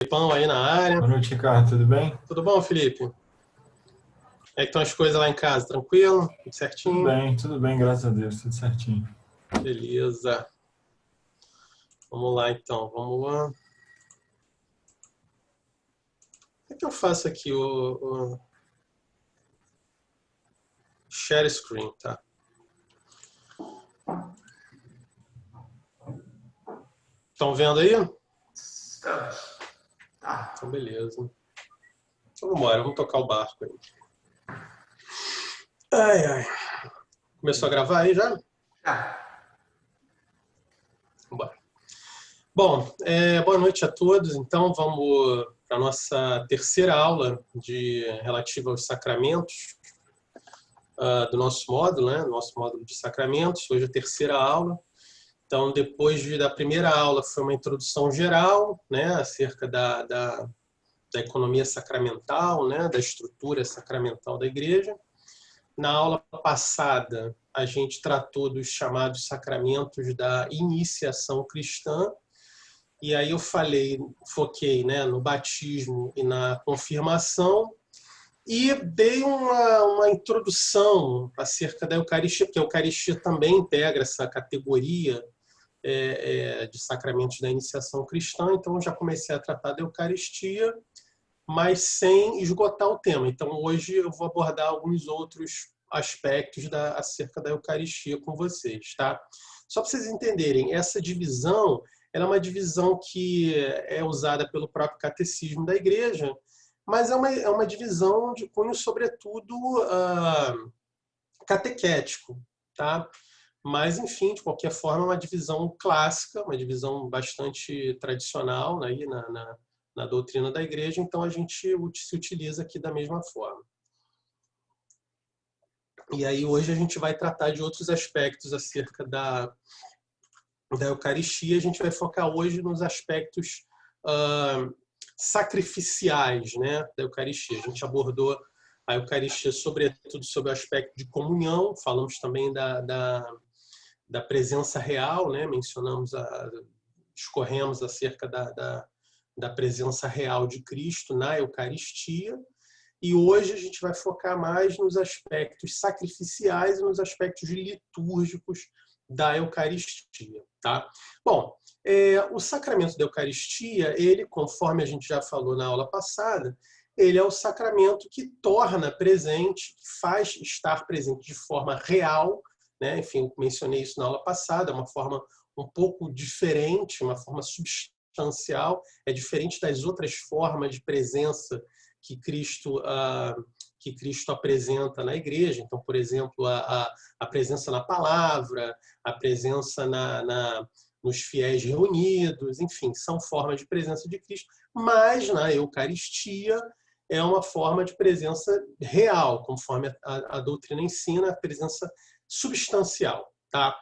Filipão aí na área. Boa noite, Ricardo. Tudo bem? Tudo bom, Felipe? Como é que estão as coisas lá em casa? Tranquilo? Tudo certinho? Tudo bem, graças a Deus, tudo certinho. Beleza. Vamos lá, então. Vamos lá. O que é que eu faço aqui? O share screen, tá? Estão vendo aí? Então, beleza. Então, vamos embora. Vamos tocar o barco aí. Ai, ai. Começou a gravar aí já? Vambora. Bom, boa noite a todos. Então, vamos para a nossa terceira aula relativa aos sacramentos do nosso módulo, né? Nosso módulo de sacramentos. Hoje é a terceira aula. Então, depois da primeira aula, foi uma introdução geral, né? Acerca da economia sacramental, né? Da estrutura sacramental da igreja. Na aula passada, a gente tratou dos chamados sacramentos da iniciação cristã. E aí eu foquei, né, no batismo e na confirmação e dei uma introdução acerca da Eucaristia, porque a Eucaristia também integra essa categoria de sacramentos da iniciação cristã. Então eu já comecei a tratar da Eucaristia, mas sem esgotar o tema. Então hoje eu vou abordar alguns outros aspectos acerca da Eucaristia com vocês, tá? Só para vocês entenderem, essa divisão ela é uma divisão que é usada pelo próprio catecismo da igreja, mas é uma divisão de cunho, sobretudo, catequético, tá? Mas, enfim, de qualquer forma, é uma divisão clássica, uma divisão bastante tradicional, né, na doutrina da igreja, então a gente se utiliza aqui da mesma forma. E aí hoje a gente vai tratar de outros aspectos acerca da Eucaristia. A gente vai focar hoje nos aspectos sacrificiais, né, da Eucaristia. A gente abordou a Eucaristia sobretudo sobre o aspecto de comunhão, falamos também da presença real, né, discorremos acerca da presença real de Cristo na Eucaristia. E hoje a gente vai focar mais nos aspectos sacrificiais e nos aspectos litúrgicos da Eucaristia, tá? Bom, o sacramento da Eucaristia, ele, conforme a gente já falou na aula passada, ele é o sacramento que torna presente, que faz estar presente de forma real, né? Enfim, eu mencionei isso na aula passada, uma forma um pouco diferente, uma forma substancial, é diferente das outras formas de presença que Cristo apresenta na igreja. Então, por exemplo, a presença na palavra, a presença nos fiéis reunidos, enfim, são formas de presença de Cristo, mas na Eucaristia é uma forma de presença real, conforme a doutrina ensina, a presença substancial, tá?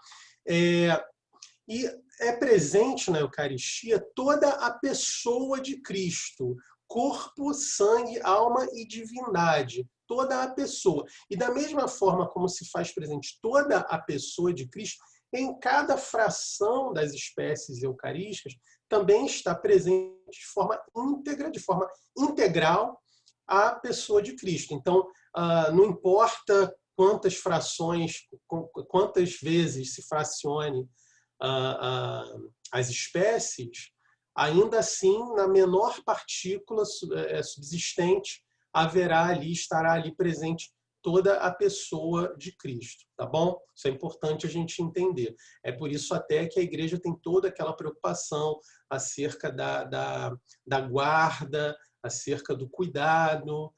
E é presente na Eucaristia toda a pessoa de Cristo, corpo, sangue, alma e divindade, toda a pessoa. E da mesma forma como se faz presente toda a pessoa de Cristo, em cada fração das espécies eucarísticas, também está presente de forma íntegra, de forma integral, a pessoa de Cristo. Então, não importa quantas frações, quantas vezes se fracione as espécies, ainda assim, na menor partícula subsistente, estará ali presente toda a pessoa de Cristo, tá bom? Isso é importante a gente entender. É por isso até que a igreja tem toda aquela preocupação acerca da guarda, acerca do cuidado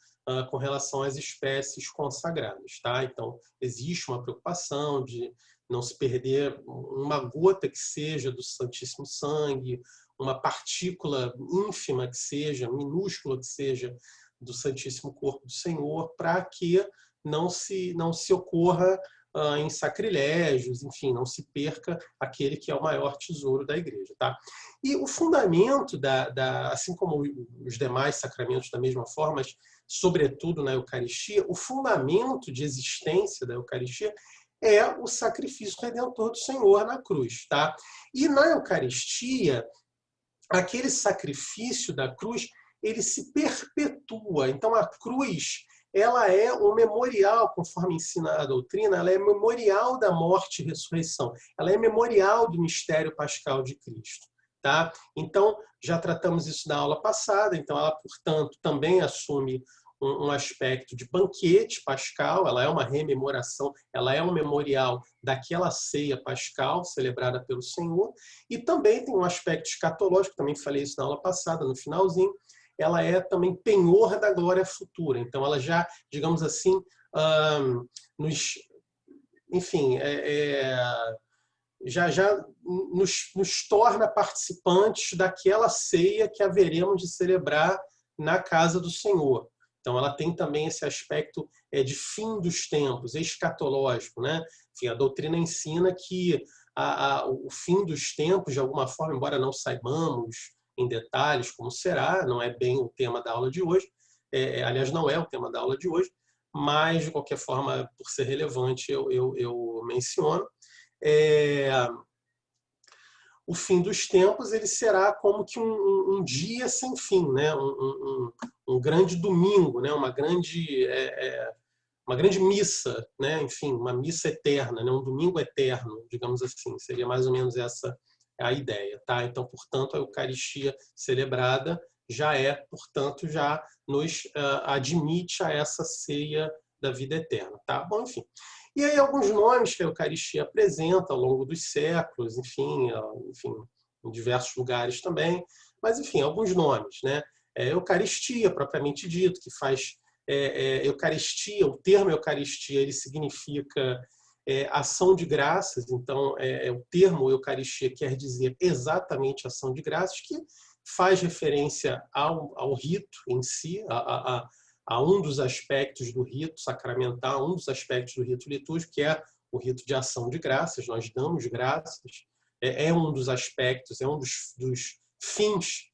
com relação às espécies consagradas, tá? Então, existe uma preocupação de não se perder uma gota que seja do Santíssimo Sangue, uma partícula ínfima que seja, minúscula que seja, do Santíssimo Corpo do Senhor, para que não se ocorra em sacrilégios, enfim, não se perca aquele que é o maior tesouro da igreja, tá? E o fundamento assim como os demais sacramentos da mesma forma, mas sobretudo na Eucaristia, o fundamento de existência da Eucaristia é o sacrifício redentor do Senhor na cruz, tá? E na Eucaristia, aquele sacrifício da cruz, ele se perpetua. Então, a cruz, ela é um memorial, conforme ensina a doutrina, ela é memorial da morte e ressurreição. Ela é memorial do mistério pascal de Cristo. Tá? Então, já tratamos isso na aula passada. Então, ela, portanto, também assume um aspecto de banquete pascal, ela é uma rememoração, ela é um memorial daquela ceia pascal celebrada pelo Senhor, e também tem um aspecto escatológico, também falei isso na aula passada, no finalzinho, ela é também penhor da glória futura. Então, ela já, digamos assim, enfim, já nos torna participantes daquela ceia que haveremos de celebrar na casa do Senhor. Então, ela tem também esse aspecto de fim dos tempos, escatológico, né? Enfim, a doutrina ensina que o fim dos tempos, de alguma forma, embora não saibamos em detalhes como será, não é bem o tema da aula de hoje, aliás, não é o tema da aula de hoje, mas, de qualquer forma, por ser relevante, eu menciono. O fim dos tempos ele será como que um dia sem fim, né? Um grande domingo, né? Uma grande missa, né? Enfim, uma missa eterna, né? Um domingo eterno, digamos assim, seria mais ou menos essa a ideia, tá? Então, portanto, a Eucaristia celebrada já portanto, já nos admite a essa ceia da vida eterna, tá? Bom, enfim. E aí alguns nomes que a Eucaristia apresenta ao longo dos séculos, enfim, em diversos lugares também, mas, enfim, alguns nomes, né? Eucaristia, propriamente dito, que faz Eucaristia, o termo Eucaristia, ele significa ação de graças, então o termo Eucaristia quer dizer exatamente ação de graças, que faz referência ao rito em si, a um dos aspectos do rito sacramental, um dos aspectos do rito litúrgico, que é o rito de ação de graças, nós damos graças, é um dos aspectos, é um dos fins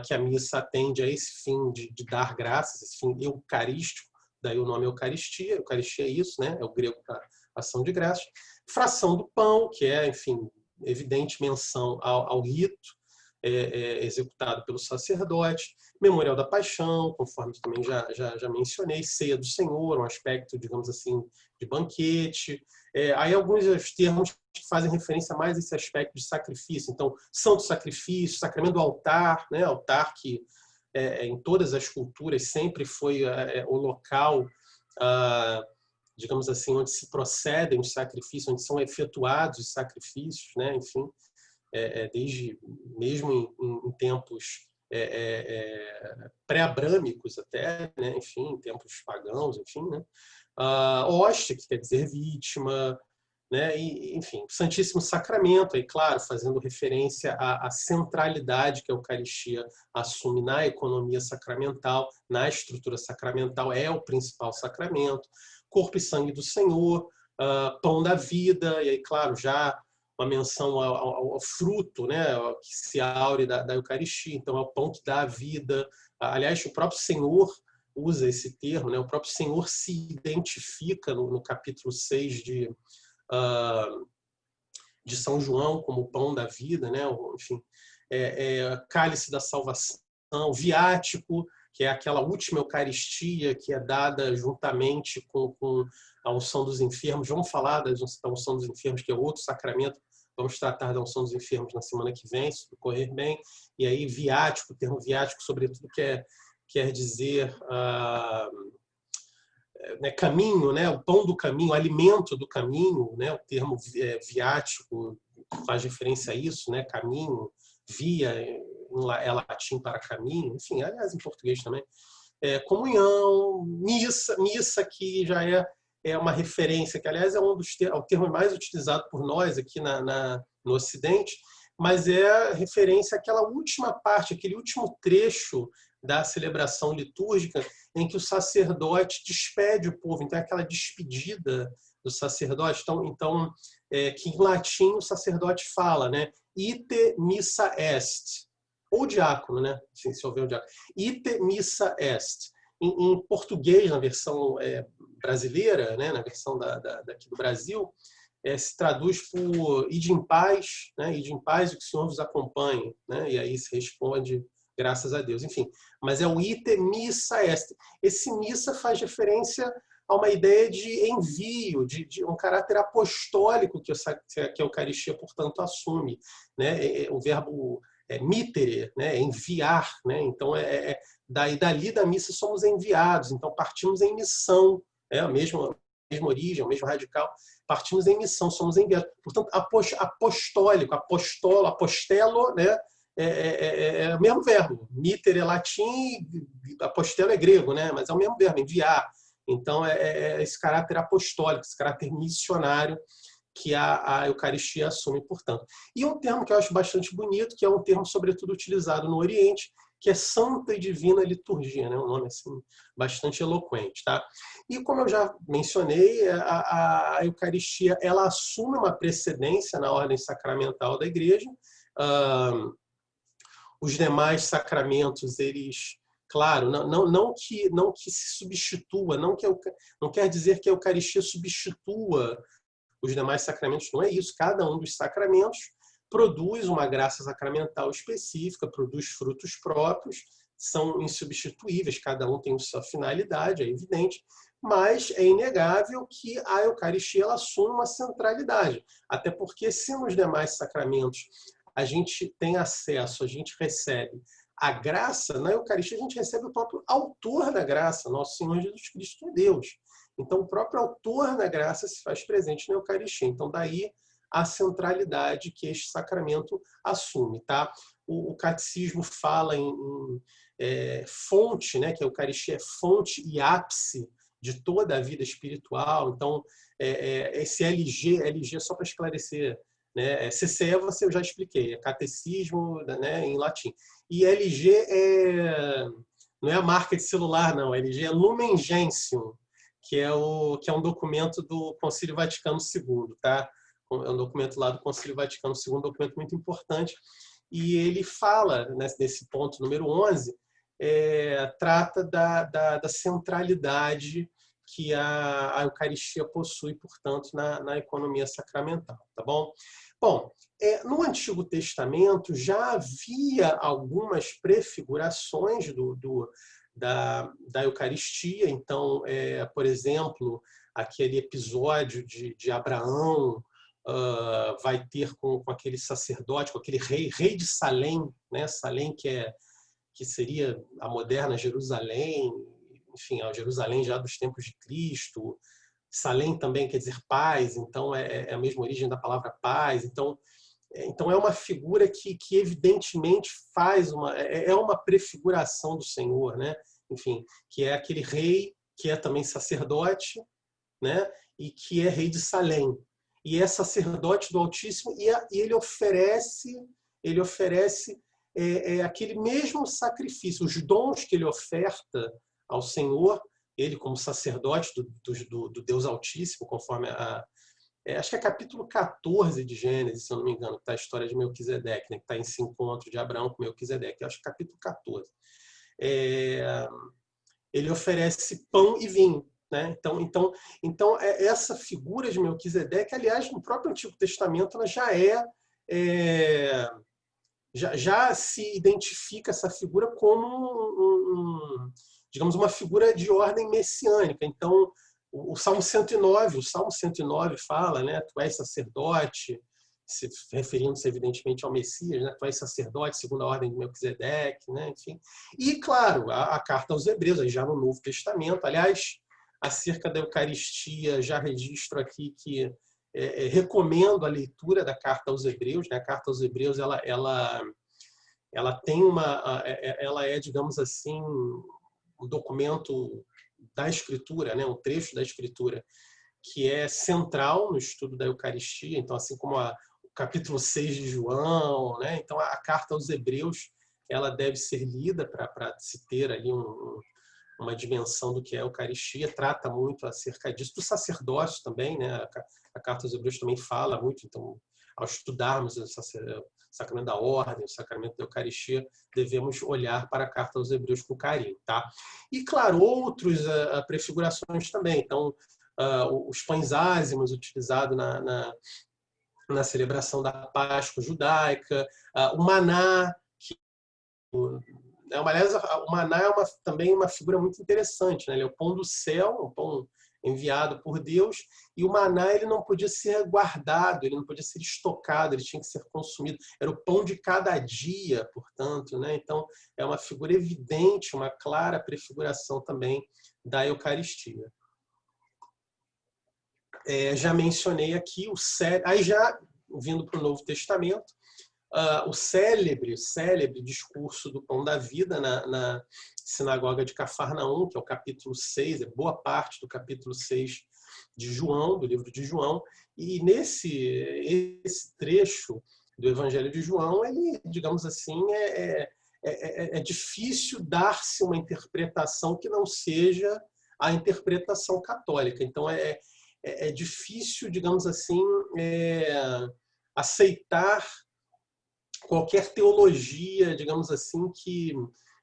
que a missa atende a esse fim de dar graças, esse fim eucarístico, daí o nome Eucaristia, Eucaristia é isso, né? É o grego para ação de graças. Fração do pão, que é, enfim, evidente menção ao rito, executado pelo sacerdote, memorial da paixão, conforme também já mencionei, ceia do Senhor, um aspecto, digamos assim, de banquete. Aí alguns termos que fazem referência mais a esse aspecto de sacrifício. Então, santo sacrifício, sacramento do altar, né? Altar que em todas as culturas sempre foi o local, digamos assim, onde se procedem os sacrifícios, onde são efetuados os sacrifícios, né? Enfim, desde mesmo em tempos pré-abrâmicos até, né? Enfim, em tempos pagãos, enfim, né? Hóstia, que quer dizer vítima, né? E, enfim, Santíssimo Sacramento, aí, claro, fazendo referência à centralidade que a Eucaristia assume na economia sacramental, na estrutura sacramental, é o principal sacramento. Corpo e sangue do Senhor, pão da vida, e aí, claro, já uma menção ao fruto, né, que se aure da Eucaristia, então é o pão que dá a vida. Aliás, o próprio Senhor usa esse termo, né, o próprio Senhor se identifica no capítulo 6 de São João como o pão da vida, né, enfim, cálice da salvação, viático, que é aquela última Eucaristia que é dada juntamente com a unção dos enfermos. Vamos falar da unção dos enfermos, que é outro sacramento. Vamos tratar da unção dos enfermos na semana que vem, se correr bem. E aí, viático, o termo viático, sobretudo, quer dizer caminho, né? O pão do caminho, o alimento do caminho, né? O termo viático faz referência a isso, né? Caminho, via, é latim para caminho, enfim, aliás, em português também. Comunhão, missa que já é uma referência, que aliás é o termo mais utilizado por nós aqui no Ocidente, mas é referência àquela última parte, aquele último trecho da celebração litúrgica em que o sacerdote despede o povo. Então, é aquela despedida do sacerdote. Então que em latim o sacerdote fala, né? Ite missa est. Ou diácono, né? Assim, se houver o diácono. Ite missa est. Em português, na versão brasileira, né? Na versão daqui do Brasil, se traduz por ide em paz, né? Ide em paz e que o Senhor vos acompanhe, né? E aí se responde graças a Deus. Enfim, mas é o ite missa est. Esse missa faz referência a uma ideia de envio, de um caráter apostólico que a Eucaristia, portanto, assume, né? O verbo mittere, né? Enviar, né? Então, dali da missa somos enviados, então partimos em missão, a mesma origem, o mesmo radical, partimos em missão, somos enviados. Portanto, apostólico, apostelo, né? É o mesmo verbo. Mittere é latim, apostelo é grego, né? Mas é o mesmo verbo, enviar. Então, esse caráter apostólico, esse caráter missionário que a Eucaristia assume, portanto. E um termo que eu acho bastante bonito, que é um termo, sobretudo, utilizado no Oriente, que é Santa e Divina Liturgia, né? Um nome assim, bastante eloquente. Tá? E, como eu já mencionei, a Eucaristia ela assume uma precedência na ordem sacramental da Igreja. Os demais sacramentos, eles... Claro, não que se substitua, não quer dizer que a Eucaristia substitua os demais sacramentos, não é isso. Cada um dos sacramentos produz uma graça sacramental específica, produz frutos próprios, são insubstituíveis, cada um tem sua finalidade, é evidente, mas é inegável que a Eucaristia ela assume uma centralidade, até porque se nos demais sacramentos a gente tem acesso, a gente recebe a graça, na Eucaristia a gente recebe o próprio autor da graça, nosso Senhor Jesus Cristo, que é Deus. Então, o próprio autor da graça se faz presente na Eucaristia. Então, daí a centralidade que este sacramento assume. Tá? O catecismo fala em fonte, né? Que a Eucaristia é fonte e ápice de toda a vida espiritual. Então, esse LG só para esclarecer, né? CCE eu já expliquei, é catecismo, né, em latim. E LG não é a marca de celular, não. LG é Lumen Gentium, que é um documento do Concílio Vaticano II, tá? É um documento lá do Concílio Vaticano II, um documento muito importante. E ele fala, nesse ponto número 11, trata da centralidade que a Eucaristia possui, portanto, na economia sacramental, tá bom? Bom, no Antigo Testamento já havia algumas prefigurações da Eucaristia. Então, por exemplo, aquele episódio de Abraão vai ter com aquele sacerdote, com aquele rei de Salém, né? Salém que seria a moderna Jerusalém, enfim, a Jerusalém já dos tempos de Cristo. Salém também quer dizer paz, então é a mesma origem da palavra paz. Então é uma figura que evidentemente faz uma prefiguração do Senhor, né? Enfim, que é aquele rei que é também sacerdote, né? E que é rei de Salém. E é sacerdote do Altíssimo e ele oferece aquele mesmo sacrifício, os dons que ele oferta ao Senhor, ele como sacerdote do Deus Altíssimo, conforme acho que é capítulo 14 de Gênesis, se eu não me engano, que está a história de Melquisedeque, né, que está em esse encontro de Abraão com Melquisedeque, acho que é capítulo 14. Ele oferece pão e vinho. Né? Então essa figura de Melquisedeque, aliás, no próprio Antigo Testamento, ela já se identifica essa figura como digamos, uma figura de ordem messiânica. Então, o Salmo 109 fala, né? Tu és sacerdote, referindo-se evidentemente ao Messias, né? Tu és sacerdote segundo a ordem de Melquisedeque, né? Enfim. E, claro, a carta aos Hebreus, aí já no Novo Testamento. Aliás, acerca da Eucaristia, já registro aqui que recomendo a leitura da carta aos Hebreus, né? A carta aos Hebreus, ela tem ela é, digamos assim, um documento da Escritura, né? Um trecho da Escritura que é central no estudo da Eucaristia. Então, assim como o capítulo 6 de João, né? Então a carta aos Hebreus ela deve ser lida para se ter ali uma dimensão do que é a Eucaristia, trata muito acerca disso, do sacerdócio também, né? A carta aos Hebreus também fala muito. Então, ao estudarmos o sacramento da ordem, o sacramento da Eucaristia, devemos olhar para a carta aos Hebreus com carinho, tá? E, claro, outras prefigurações também. Então, os pães ázimos utilizados na celebração da Páscoa judaica, o maná, aliás, o maná é também uma figura muito interessante, né? Ele é o pão do céu, o pão enviado por Deus, e o maná ele não podia ser guardado, ele não podia ser estocado, ele tinha que ser consumido. Era o pão de cada dia, portanto, né? Então, é uma figura evidente, uma clara prefiguração também da Eucaristia. Já mencionei aqui aí já vindo para o Novo Testamento, o célebre discurso do Pão da Vida na sinagoga de Cafarnaum, que é o capítulo 6, é boa parte do capítulo 6 de João, do livro de João, e esse trecho do Evangelho de João, ele, digamos assim, é difícil dar-se uma interpretação que não seja a interpretação católica. Então, é difícil, digamos assim, aceitar qualquer teologia, digamos assim, que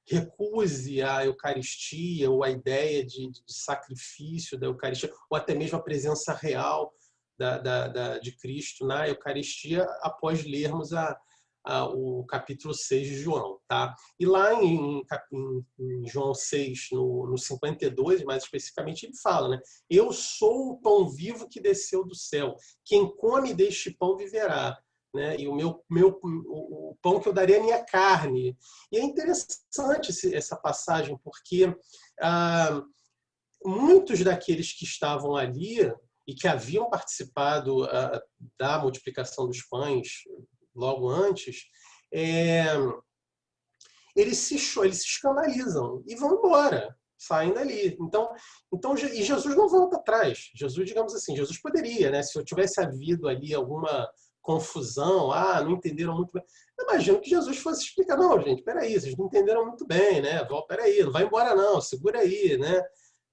recuse a Eucaristia ou a ideia de sacrifício da Eucaristia, ou até mesmo a presença real de Cristo na Eucaristia, após lermos o capítulo 6 de João. Tá? E lá em João 6, no 52, mais especificamente, ele fala, né? Eu sou o pão vivo que desceu do céu. Quem come deste pão viverá. Né? E o pão que eu daria é a minha carne. E é interessante essa passagem, porque muitos daqueles que estavam ali e que haviam participado da multiplicação dos pães logo antes, eles se escandalizam e vão embora, saem dali. E Jesus não volta atrás. Jesus, digamos assim, Jesus poderia, né? Se eu tivesse havido ali alguma confusão, não entenderam muito bem. Eu imagino que Jesus fosse explicar, não, gente, peraí, vocês não entenderam muito bem, né? Peraí, não vai embora não, segura aí, né?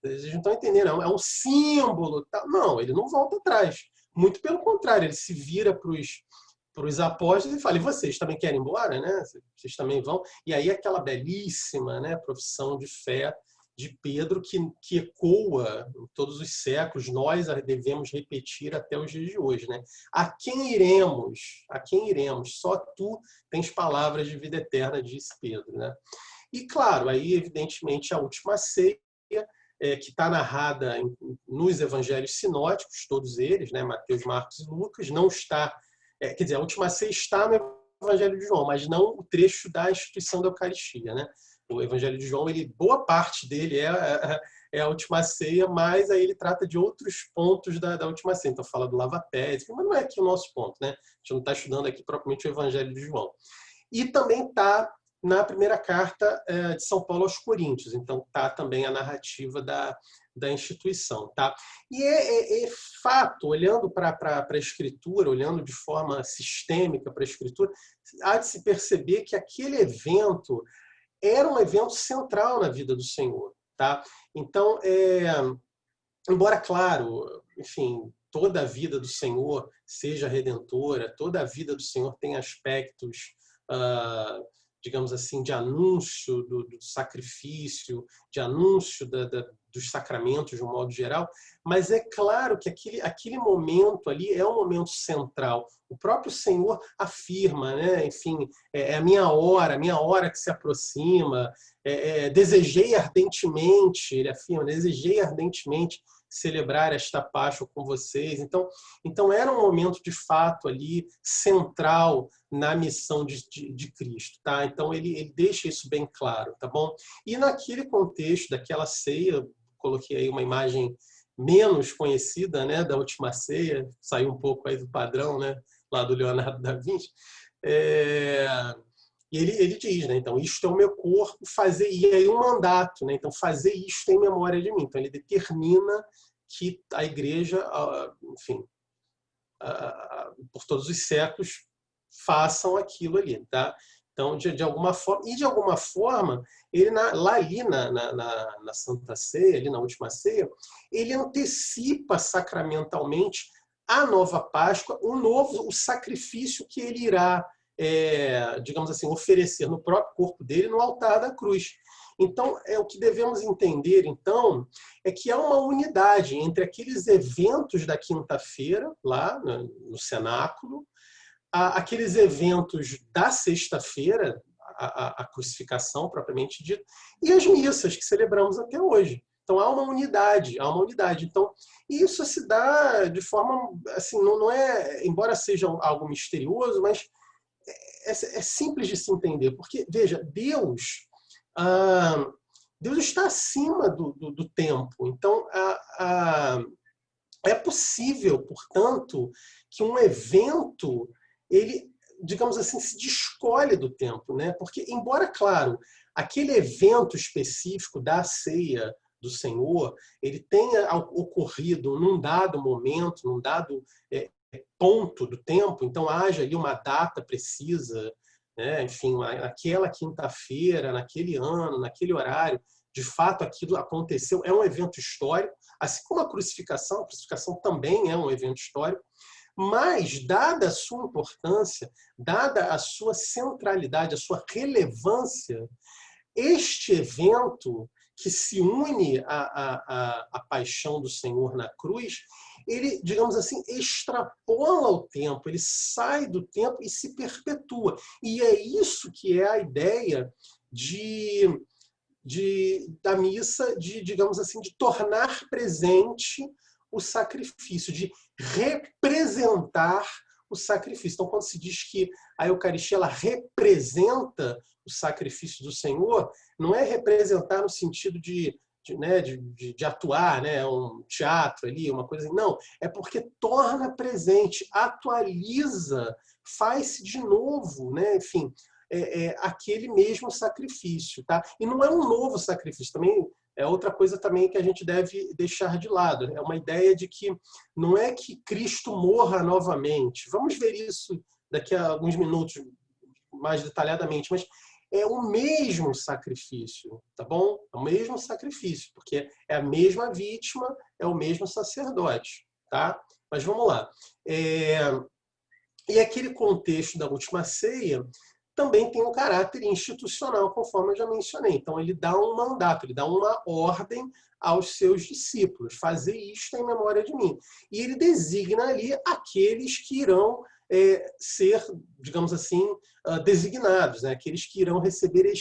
Vocês não estão entendendo, é um símbolo. Tal. Não, ele não volta atrás. Muito pelo contrário, ele se vira para os apóstolos e fala, e vocês também querem ir embora, né? Vocês também vão? E aí aquela belíssima, né, profissão de fé de Pedro que ecoa em todos os séculos, nós a devemos repetir até os dias de hoje, né? A quem iremos? A quem iremos? Só tu tens palavras de vida eterna, disse Pedro, né? E claro, aí evidentemente a última ceia, que está narrada nos evangelhos sinóticos, todos eles, né? Mateus, Marcos e Lucas, não está, quer dizer, a última ceia está no Evangelho de João, mas não o trecho da instituição da Eucaristia, né? O Evangelho de João, boa parte dele é a última ceia, mas aí ele trata de outros pontos da última ceia. Então fala do lava-pés, mas não é aqui o nosso ponto, né? A gente não está estudando aqui propriamente o Evangelho de João. E também está na primeira carta de São Paulo aos Coríntios. Então está também a narrativa da instituição. Tá? E é fato, olhando para a Escritura, olhando de forma sistêmica para a Escritura, há de se perceber que aquele evento era um evento central na vida do Senhor. Tá? Então, embora, claro, enfim, toda a vida do Senhor seja redentora, toda a vida do Senhor tem aspectos, digamos assim, de anúncio do sacrifício, de anúncio dos sacramentos de um modo geral, mas é claro que aquele momento ali é um momento central. O próprio Senhor afirma, né? Enfim, é a minha hora que se aproxima, desejei ardentemente, ele afirma, desejei ardentemente celebrar esta Páscoa com vocês. Então era um momento de fato ali central na missão de Cristo, tá? Então ele deixa isso bem claro, tá bom? E naquele contexto daquela ceia, coloquei aí uma imagem menos conhecida, né, da última ceia, saiu um pouco aí do padrão, né, lá do Leonardo da Vinci. E ele diz, né, então, isto é o meu corpo, e aí um mandato, né, então, fazer isto em memória de mim. Então, ele determina que a igreja, enfim, por todos os séculos, façam aquilo ali, tá? Então, de alguma forma, ele lá ali na Santa Ceia, ali na última ceia, ele antecipa sacramentalmente a nova Páscoa, o sacrifício que ele irá, digamos assim, oferecer no próprio corpo dele no altar da cruz. Então, o que devemos entender, então, é que há uma unidade entre aqueles eventos da quinta-feira, lá no cenáculo, aqueles eventos da sexta-feira, a crucificação propriamente dita, e as missas que celebramos até hoje. Então há uma unidade, há uma unidade. Então, isso se dá de forma, assim, não é, embora seja algo misterioso, mas é simples de se entender, porque, veja, Deus está acima do tempo. Então, é possível, portanto, que um evento, ele, digamos assim, se descolhe do tempo, né? Porque, embora, claro, aquele evento específico da ceia do Senhor, ele tenha ocorrido num dado momento, num dado ponto do tempo, então haja ali uma data precisa, né? Enfim, naquela quinta-feira, naquele ano, naquele horário, de fato aquilo aconteceu, é um evento histórico, assim como a crucificação também é um evento histórico, mas, dada a sua importância, dada a sua centralidade, a sua relevância, este evento que se une à paixão do Senhor na cruz, ele, digamos assim, extrapola o tempo, ele sai do tempo e se perpetua. E é isso que é a ideia da missa, digamos assim, de tornar presente o sacrifício, de representar o sacrifício. Então, quando se diz que a Eucaristia ela representa o sacrifício do Senhor, não é representar no sentido de atuar, né, um teatro ali, uma coisa assim. Não, é porque torna presente, atualiza, faz-se de novo, né, enfim, aquele mesmo sacrifício, tá? E não é um novo sacrifício, também é outra coisa também que a gente deve deixar de lado. É uma ideia de que não é que Cristo morra novamente. Vamos ver isso daqui a alguns minutos mais detalhadamente, mas é o mesmo sacrifício, tá bom? É o mesmo sacrifício, porque é a mesma vítima, é o mesmo sacerdote, tá? Mas vamos lá. E aquele contexto da última ceia também tem um caráter institucional, conforme eu já mencionei. Então, ele dá um mandato, ele dá uma ordem aos seus discípulos, fazer isto em memória de mim. E ele designa ali aqueles que irão ser, digamos assim, designados, né? Aqueles que irão receber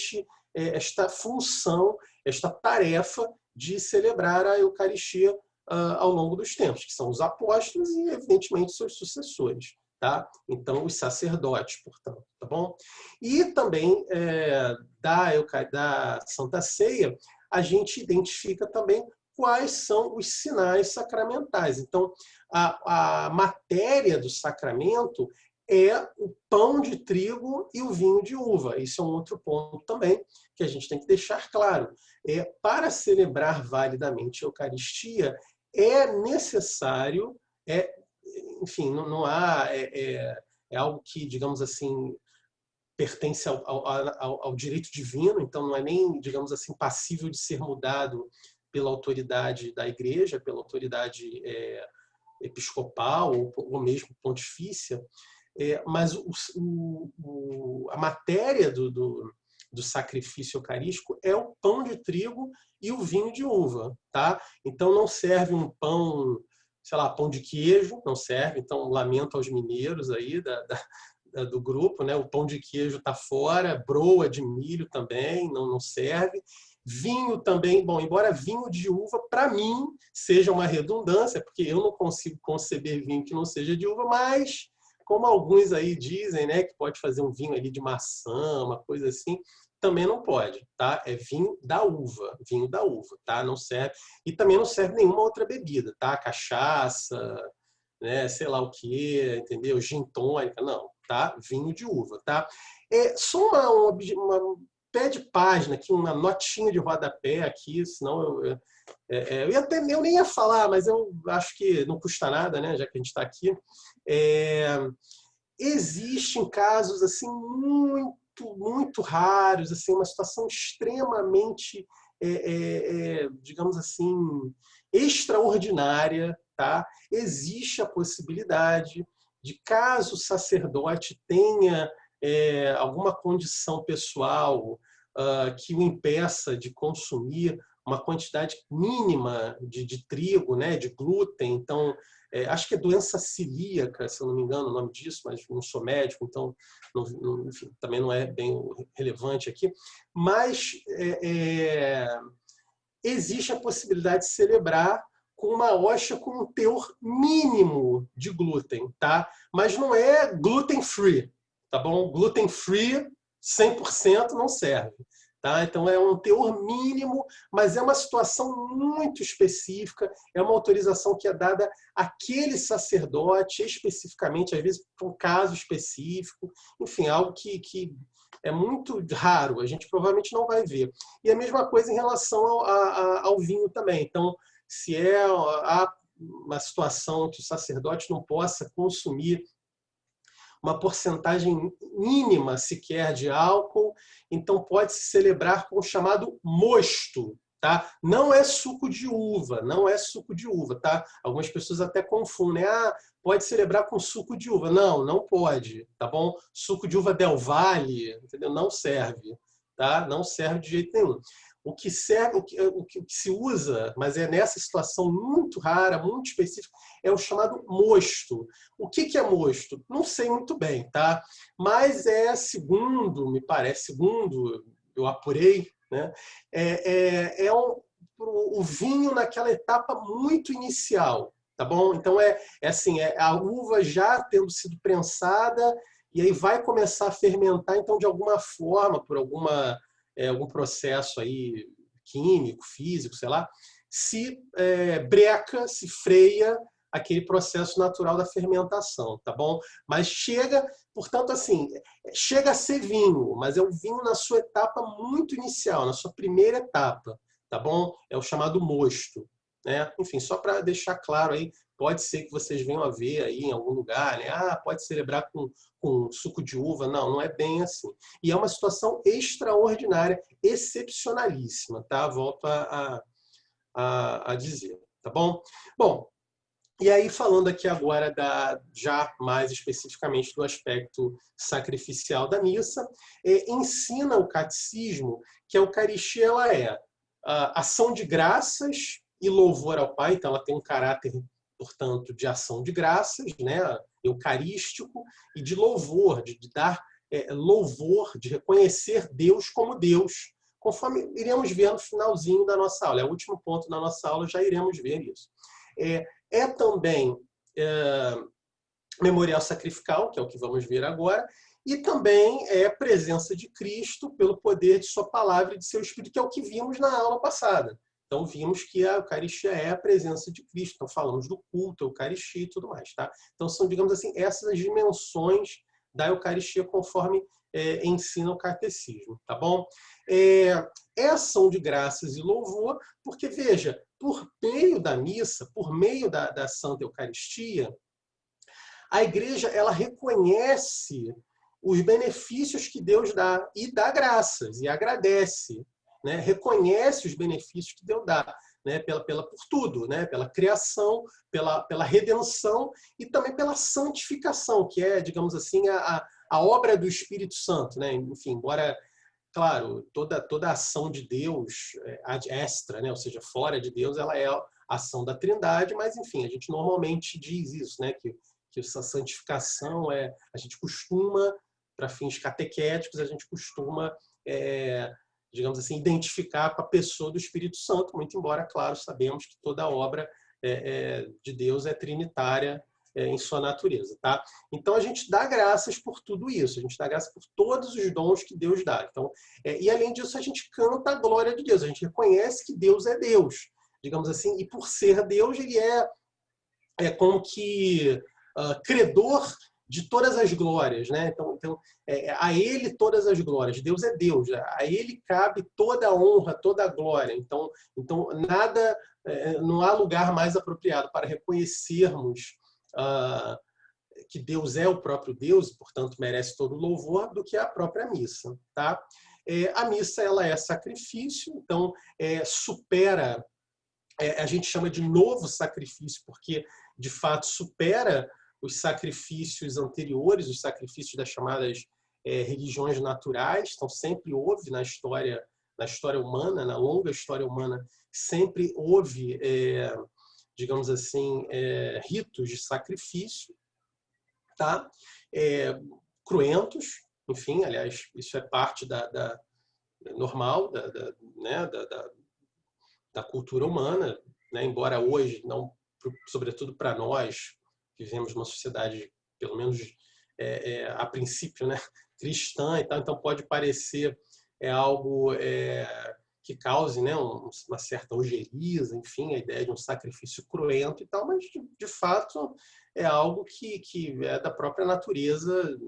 esta função, esta tarefa de celebrar a Eucaristia ao longo dos tempos, que são os apóstolos e, evidentemente, seus sucessores. Tá? Então, os sacerdotes, portanto, tá bom? E também da Santa Ceia, a gente identifica também quais são os sinais sacramentais. Então, a matéria do sacramento é o pão de trigo e o vinho de uva. Isso é um outro ponto também que a gente tem que deixar claro. Para celebrar validamente a Eucaristia, é necessário, enfim, não há, é algo que, digamos assim, pertence ao direito divino, então não é nem, digamos assim, passível de ser mudado pela autoridade da Igreja, pela autoridade episcopal ou mesmo pontifícia, mas a matéria do sacrifício eucarístico é o pão de trigo e o vinho de uva, tá? Então não serve um pão, sei lá, pão de queijo, não serve. Então lamento aos mineiros aí do grupo, né? O pão de queijo está fora, broa de milho também não serve. Vinho também, bom, embora vinho de uva, para mim, seja uma redundância, porque eu não consigo conceber vinho que não seja de uva, mas, como alguns aí dizem, né, que pode fazer um vinho ali de maçã, uma coisa assim, também não pode, tá? É vinho da uva, tá? Não serve. E também não serve nenhuma outra bebida, tá? Cachaça, né, sei lá o que, entendeu? Gin tônica, não, tá? Vinho de uva, tá? Só uma pé de página aqui, uma notinha de rodapé aqui, senão eu nem ia falar, mas eu acho que não custa nada, né, já que a gente está aqui. Existem casos assim muito raros, assim, uma situação extremamente, digamos assim, extraordinária, tá? Existe a possibilidade de, caso o sacerdote tenha alguma condição pessoal, que o impeça de consumir uma quantidade mínima de trigo, né, de glúten. Então, acho que é doença celíaca, se eu não me engano o nome disso, mas não sou médico, então enfim, também não é bem relevante aqui. Mas existe a possibilidade de celebrar com uma hóstia com um teor mínimo de glúten, tá? Mas não é gluten free, tá bom? Gluten free 100% não serve. Tá? Então, é um teor mínimo, mas é uma situação muito específica, é uma autorização que é dada àquele sacerdote, especificamente, às vezes, para um caso específico, enfim, algo que é muito raro, a gente provavelmente não vai ver. E a mesma coisa em relação ao vinho também. Então, se há uma situação que o sacerdote não possa consumir uma porcentagem mínima sequer de álcool, então pode-se celebrar com o chamado mosto, tá? Não é suco de uva, não é suco de uva, tá? Algumas pessoas até confundem, pode celebrar com suco de uva. Não, não pode, tá bom? Suco de uva Del Valle, entendeu? Não serve, tá? Não serve de jeito nenhum. O que serve, o que se usa, mas é nessa situação muito rara, muito específica, é o chamado mosto. O que é mosto? Não sei muito bem, tá? Mas me parece, segundo eu apurei, né? O vinho naquela etapa muito inicial, tá bom? Então assim, a uva já tendo sido prensada e aí vai começar a fermentar, então de alguma forma, por algum processo aí químico, físico, sei lá, se breca, se freia aquele processo natural da fermentação, tá bom? Mas portanto, assim, chega a ser vinho, mas é um vinho na sua etapa muito inicial, na sua primeira etapa, tá bom? É o chamado mosto, né? Enfim, só para deixar claro aí, pode ser que vocês venham a ver aí em algum lugar, né? Pode celebrar com suco de uva. Não, não é bem assim. E é uma situação extraordinária, excepcionalíssima, tá? Volto a dizer, tá bom? Bom, e aí falando aqui agora já mais especificamente do aspecto sacrificial da missa, ensina o catecismo que a Eucaristia ela é ação de graças e louvor ao Pai, então ela tem um caráter, portanto, de ação de graças, né, eucarístico, e de louvor, de dar louvor, de reconhecer Deus como Deus, conforme iremos ver no finalzinho da nossa aula. É o último ponto da nossa aula, já iremos ver isso. É também memorial sacrificial, que é o que vamos ver agora, e também é a presença de Cristo pelo poder de sua palavra e de seu Espírito, que é o que vimos na aula passada. Então, vimos que a Eucaristia é a presença de Cristo. Então, falamos do culto, a Eucaristia e tudo mais. Tá? Então, são, digamos assim, essas as dimensões da Eucaristia conforme ensina o catecismo. Tá bom? É ação de graças e louvor, porque, veja, por meio da missa, por meio da Santa Eucaristia, a Igreja ela reconhece os benefícios que Deus dá e dá graças, e agradece, né? Reconhece os benefícios que Deus dá, né? Por tudo, né? Pela criação, pela redenção e também pela santificação, que é, digamos assim, a obra do Espírito Santo, né? Enfim, embora, claro, toda a ação de Deus ad extra, né? Ou seja, fora de Deus, ela é a ação da Trindade, mas, enfim, a gente normalmente diz isso, né? Que essa santificação a gente costuma, para fins catequéticos, a gente costuma, digamos assim, identificar com a pessoa do Espírito Santo, muito embora, claro, sabemos que toda obra de Deus é trinitária em sua natureza, tá? Então a gente dá graças por tudo isso, a gente dá graças por todos os dons que Deus dá. Então, e além disso a gente canta a glória de Deus, a gente reconhece que Deus é Deus, digamos assim, e por ser Deus ele é como que credor de todas as glórias, né? Então a Ele todas as glórias. Deus é Deus, a Ele cabe toda a honra, toda a glória. Então nada, não há lugar mais apropriado para reconhecermos que Deus é o próprio Deus, e, portanto, merece todo o louvor, do que a própria missa, tá? A missa ela é sacrifício, então supera, a gente chama de novo sacrifício, porque de fato supera os sacrifícios anteriores, os sacrifícios das chamadas religiões naturais. Então, sempre houve na história humana, na longa história humana, sempre houve, digamos assim, ritos de sacrifício, tá? Cruentos, enfim, aliás, isso é parte normal né, da cultura humana, né? Embora hoje, não, sobretudo para nós, que vivemos numa sociedade, pelo menos a princípio, né, cristã, e tal, então pode parecer algo que cause, né, uma certa ojeriza, enfim, a ideia de um sacrifício cruento e tal, mas de fato é algo que é da própria natureza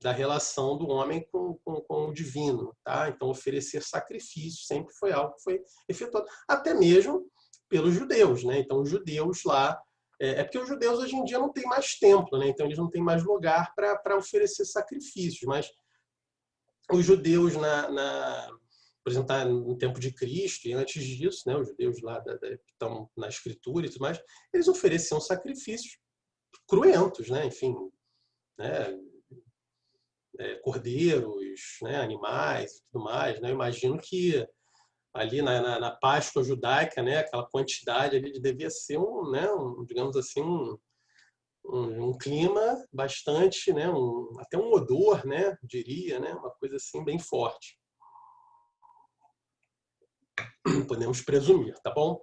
da relação do homem com o divino, tá? Então oferecer sacrifício sempre foi algo que foi efetuado, até mesmo pelos judeus, né? Então os judeus lá, porque os judeus hoje em dia não têm mais templo, né? Então eles não têm mais lugar para oferecer sacrifícios, mas os judeus por exemplo, no tempo de Cristo e antes disso, né, os judeus lá que estão na Escritura e tudo mais, eles ofereciam sacrifícios cruentos, né, enfim, né, cordeiros, né, animais e tudo mais, né. Eu imagino que ali na Páscoa judaica, né, aquela quantidade ali devia ser né, digamos assim, um clima bastante, né, até um odor, né, diria, né, uma coisa assim bem forte. Podemos presumir, tá bom?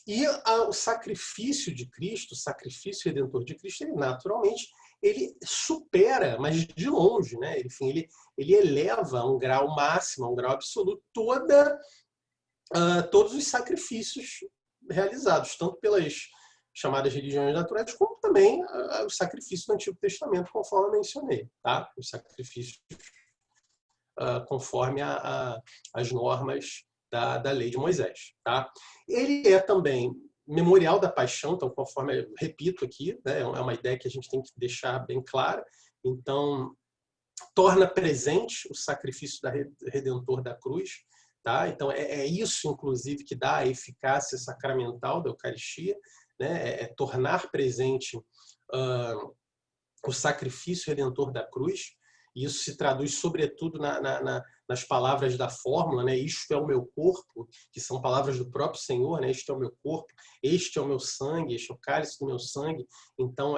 E o sacrifício de Cristo, o sacrifício redentor de Cristo, ele naturalmente ele supera, mas de longe, né? Enfim, ele eleva a um grau máximo, a um grau absoluto, todos os sacrifícios realizados, tanto pelas chamadas religiões naturais, como também os sacrifícios do Antigo Testamento, conforme eu mencionei, tá? Os sacrifícios conforme as normas da lei de Moisés, tá? Ele é também memorial da paixão, então, conforme eu repito aqui, né, é uma ideia que a gente tem que deixar bem clara. Então, torna presente o sacrifício redentor da cruz, tá? Então, é isso, inclusive, que dá a eficácia sacramental da Eucaristia, né? Tornar presente o sacrifício redentor da cruz. E isso se traduz, sobretudo, nas palavras da fórmula, né? Isto é o meu corpo, que são palavras do próprio Senhor, né? Este é o meu corpo, este é o meu sangue, este é o cálice do meu sangue. Então,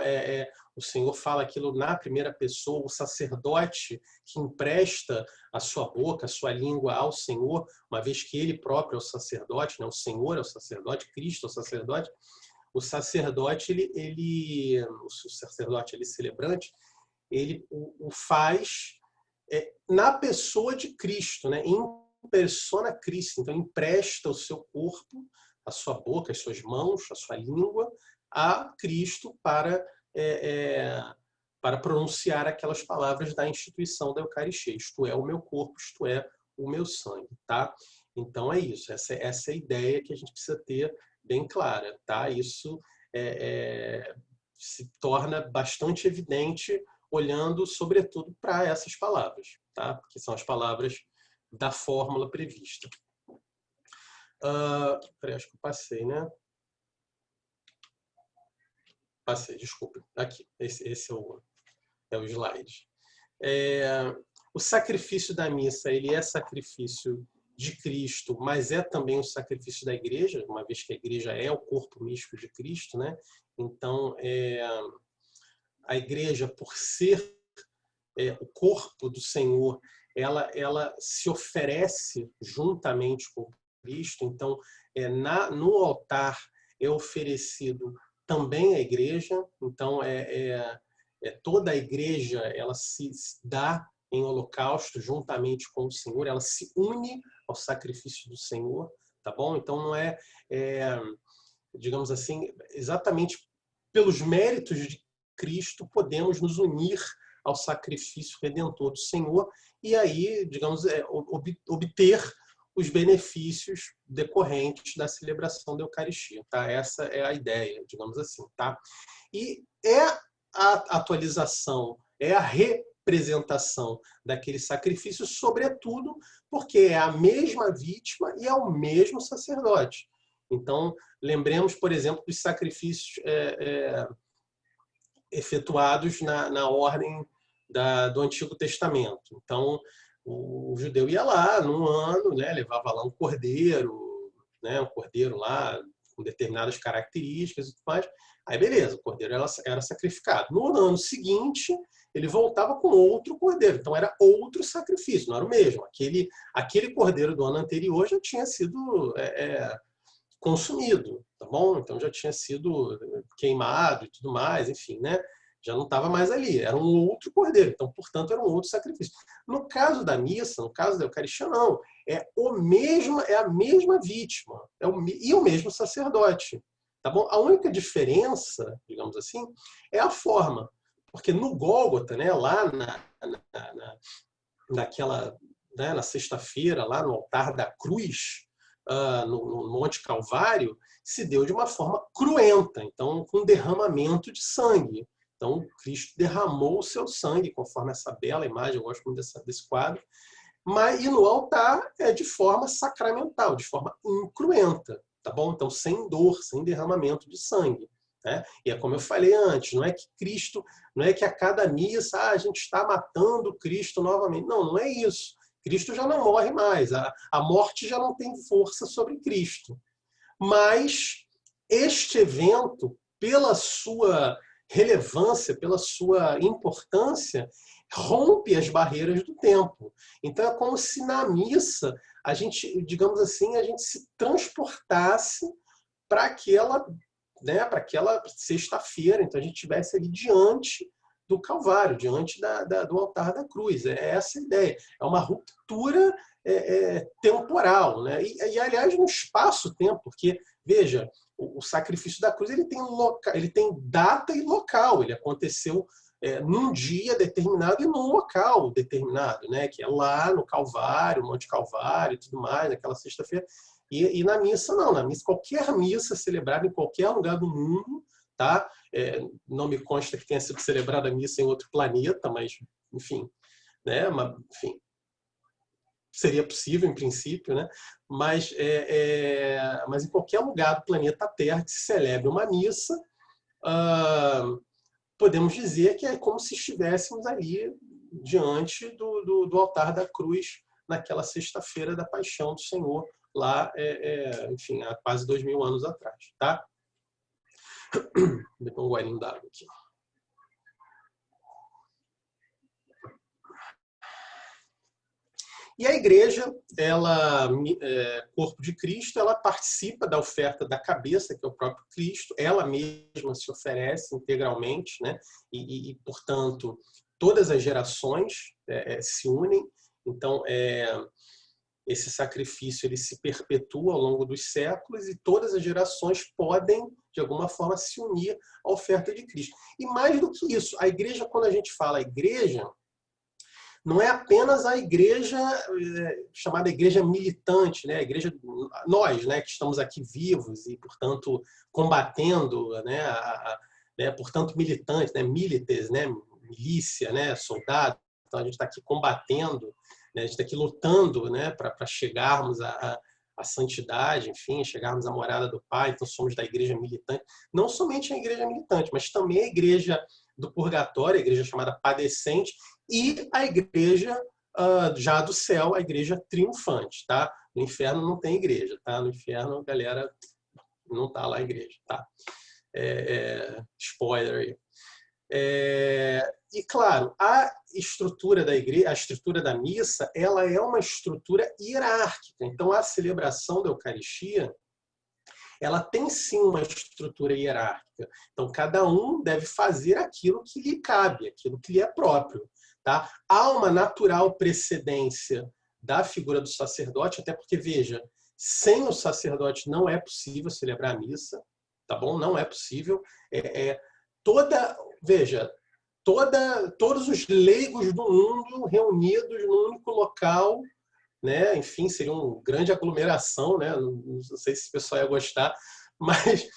o Senhor fala aquilo na primeira pessoa, o sacerdote que empresta a sua boca, a sua língua ao Senhor, uma vez que ele próprio é o sacerdote, né? O Senhor é o sacerdote, Cristo é o sacerdote. O sacerdote, o sacerdote ali celebrante, ele o faz na pessoa de Cristo, né? Em persona Christi. Então, empresta o seu corpo, a sua boca, as suas mãos, a sua língua a Cristo para pronunciar aquelas palavras da instituição da Eucaristia. Isto é o meu corpo, isto é o meu sangue, tá? Então, é isso. Essa é a ideia que a gente precisa ter bem clara, tá? Isso se torna bastante evidente olhando, sobretudo, para essas palavras, tá? Porque são as palavras da fórmula prevista. Peraí, acho que eu passei, né? Passei, desculpa. Aqui, esse é o slide. O sacrifício da missa, ele é sacrifício de Cristo, mas é também o sacrifício da igreja, uma vez que a igreja é o corpo místico de Cristo, né? Então, a igreja, por ser o corpo do Senhor, ela se oferece juntamente com Cristo. Então, no altar é oferecido também a igreja. Então, toda a igreja ela se dá em holocausto juntamente com o Senhor, ela se une ao sacrifício do Senhor, tá bom? Então, não digamos assim, exatamente pelos méritos de Cristo, podemos nos unir ao sacrifício redentor do Senhor e aí, digamos, obter os benefícios decorrentes da celebração da Eucaristia, tá? Essa é a ideia, digamos assim, tá? E a atualização, a representação daquele sacrifício, sobretudo porque é a mesma vítima e é o mesmo sacerdote. Então, lembremos, por exemplo, dos sacrifícios efetuados na ordem do Antigo Testamento. Então, o judeu ia lá num ano, né, levava lá um cordeiro, né, um cordeiro lá com determinadas características e tudo mais. Aí, beleza, o cordeiro era sacrificado. No ano seguinte, ele voltava com outro cordeiro. Então, era outro sacrifício, não era o mesmo. Aquele cordeiro do ano anterior já tinha sido consumido, tá bom? Então, já tinha sido queimado e tudo mais, enfim, né? Já não estava mais ali, era um outro cordeiro. Então, portanto, era um outro sacrifício. No caso da missa, no caso da Eucaristia, não. É a mesma vítima e o mesmo sacerdote. Tá bom? A única diferença, digamos assim, é a forma. Porque no Gólgota, né, lá naquela, né, na sexta-feira, lá no altar da cruz, no Monte Calvário, se deu de uma forma cruenta, então com derramamento de sangue. Então, Cristo derramou o seu sangue, conforme essa bela imagem, eu gosto muito desse quadro, e no altar é de forma sacramental, de forma incruenta, tá bom? Então, sem dor, sem derramamento de sangue. Né? E é como eu falei antes, não é que Cristo, não é que a cada missa a gente está matando Cristo novamente. Não, não é isso. Cristo já não morre mais, a morte já não tem força sobre Cristo. Mas este evento, pela sua relevância, pela sua importância, rompe as barreiras do tempo. Então é como se na missa a gente, digamos assim, a gente se transportasse para aquela sexta-feira. Então a gente estivesse ali diante do Calvário, diante do altar da cruz. É essa a ideia. É uma ruptura temporal, né? E aliás, no espaço-tempo, porque, veja, o sacrifício da cruz ele tem data e local. Ele aconteceu num dia determinado e num local determinado, né? Que é lá no Calvário, Monte Calvário e tudo mais, naquela sexta-feira. E na missa, não. Na missa, qualquer missa celebrada em qualquer lugar do mundo, tá? Não me consta que tenha sido celebrada a missa em outro planeta, mas, enfim, né? Enfim, seria possível, em princípio, né? Mas em qualquer lugar do planeta Terra que se celebre uma missa, podemos dizer que é como se estivéssemos ali diante do altar da cruz naquela sexta-feira da paixão do Senhor, lá, enfim, há quase 2000 anos atrás, tá? Vou botar um golinho d'água aqui. E a igreja, corpo de Cristo, ela participa da oferta da cabeça, que é o próprio Cristo, ela mesma se oferece integralmente, né? Portanto, todas as gerações se unem. Então, esse sacrifício ele se perpetua ao longo dos séculos e todas as gerações podem, de alguma forma, se unir à oferta de Cristo. E mais do que isso, a igreja, quando a gente fala igreja, não é apenas a igreja chamada igreja militante, né? A igreja, nós, né, que estamos aqui vivos e, portanto, combatendo, né, portanto, militante, né, milites, né, milícia, né, soldado. Então, a gente está aqui combatendo, né, a gente está aqui lutando, né, para chegarmos à santidade, enfim, chegarmos à morada do Pai. Então, somos da igreja militante. Não somente a igreja militante, mas também a igreja do purgatório, a igreja chamada padecente, e a igreja já do céu, a igreja triunfante, tá? No inferno não tem igreja, tá? No inferno, a galera não tá lá a igreja, tá? Spoiler aí. E claro, a estrutura da igreja, a estrutura da missa, ela é uma estrutura hierárquica. Então, a celebração da Eucaristia, ela tem sim uma estrutura hierárquica. Então, cada um deve fazer aquilo que lhe cabe, aquilo que lhe é próprio. Tá? Há uma natural precedência da figura do sacerdote, até porque, veja, sem o sacerdote não é possível celebrar a missa, tá bom? Não é possível. Todos os leigos do mundo reunidos num único local, né? Enfim, seria uma grande aglomeração, né? Não sei se o pessoal ia gostar, mas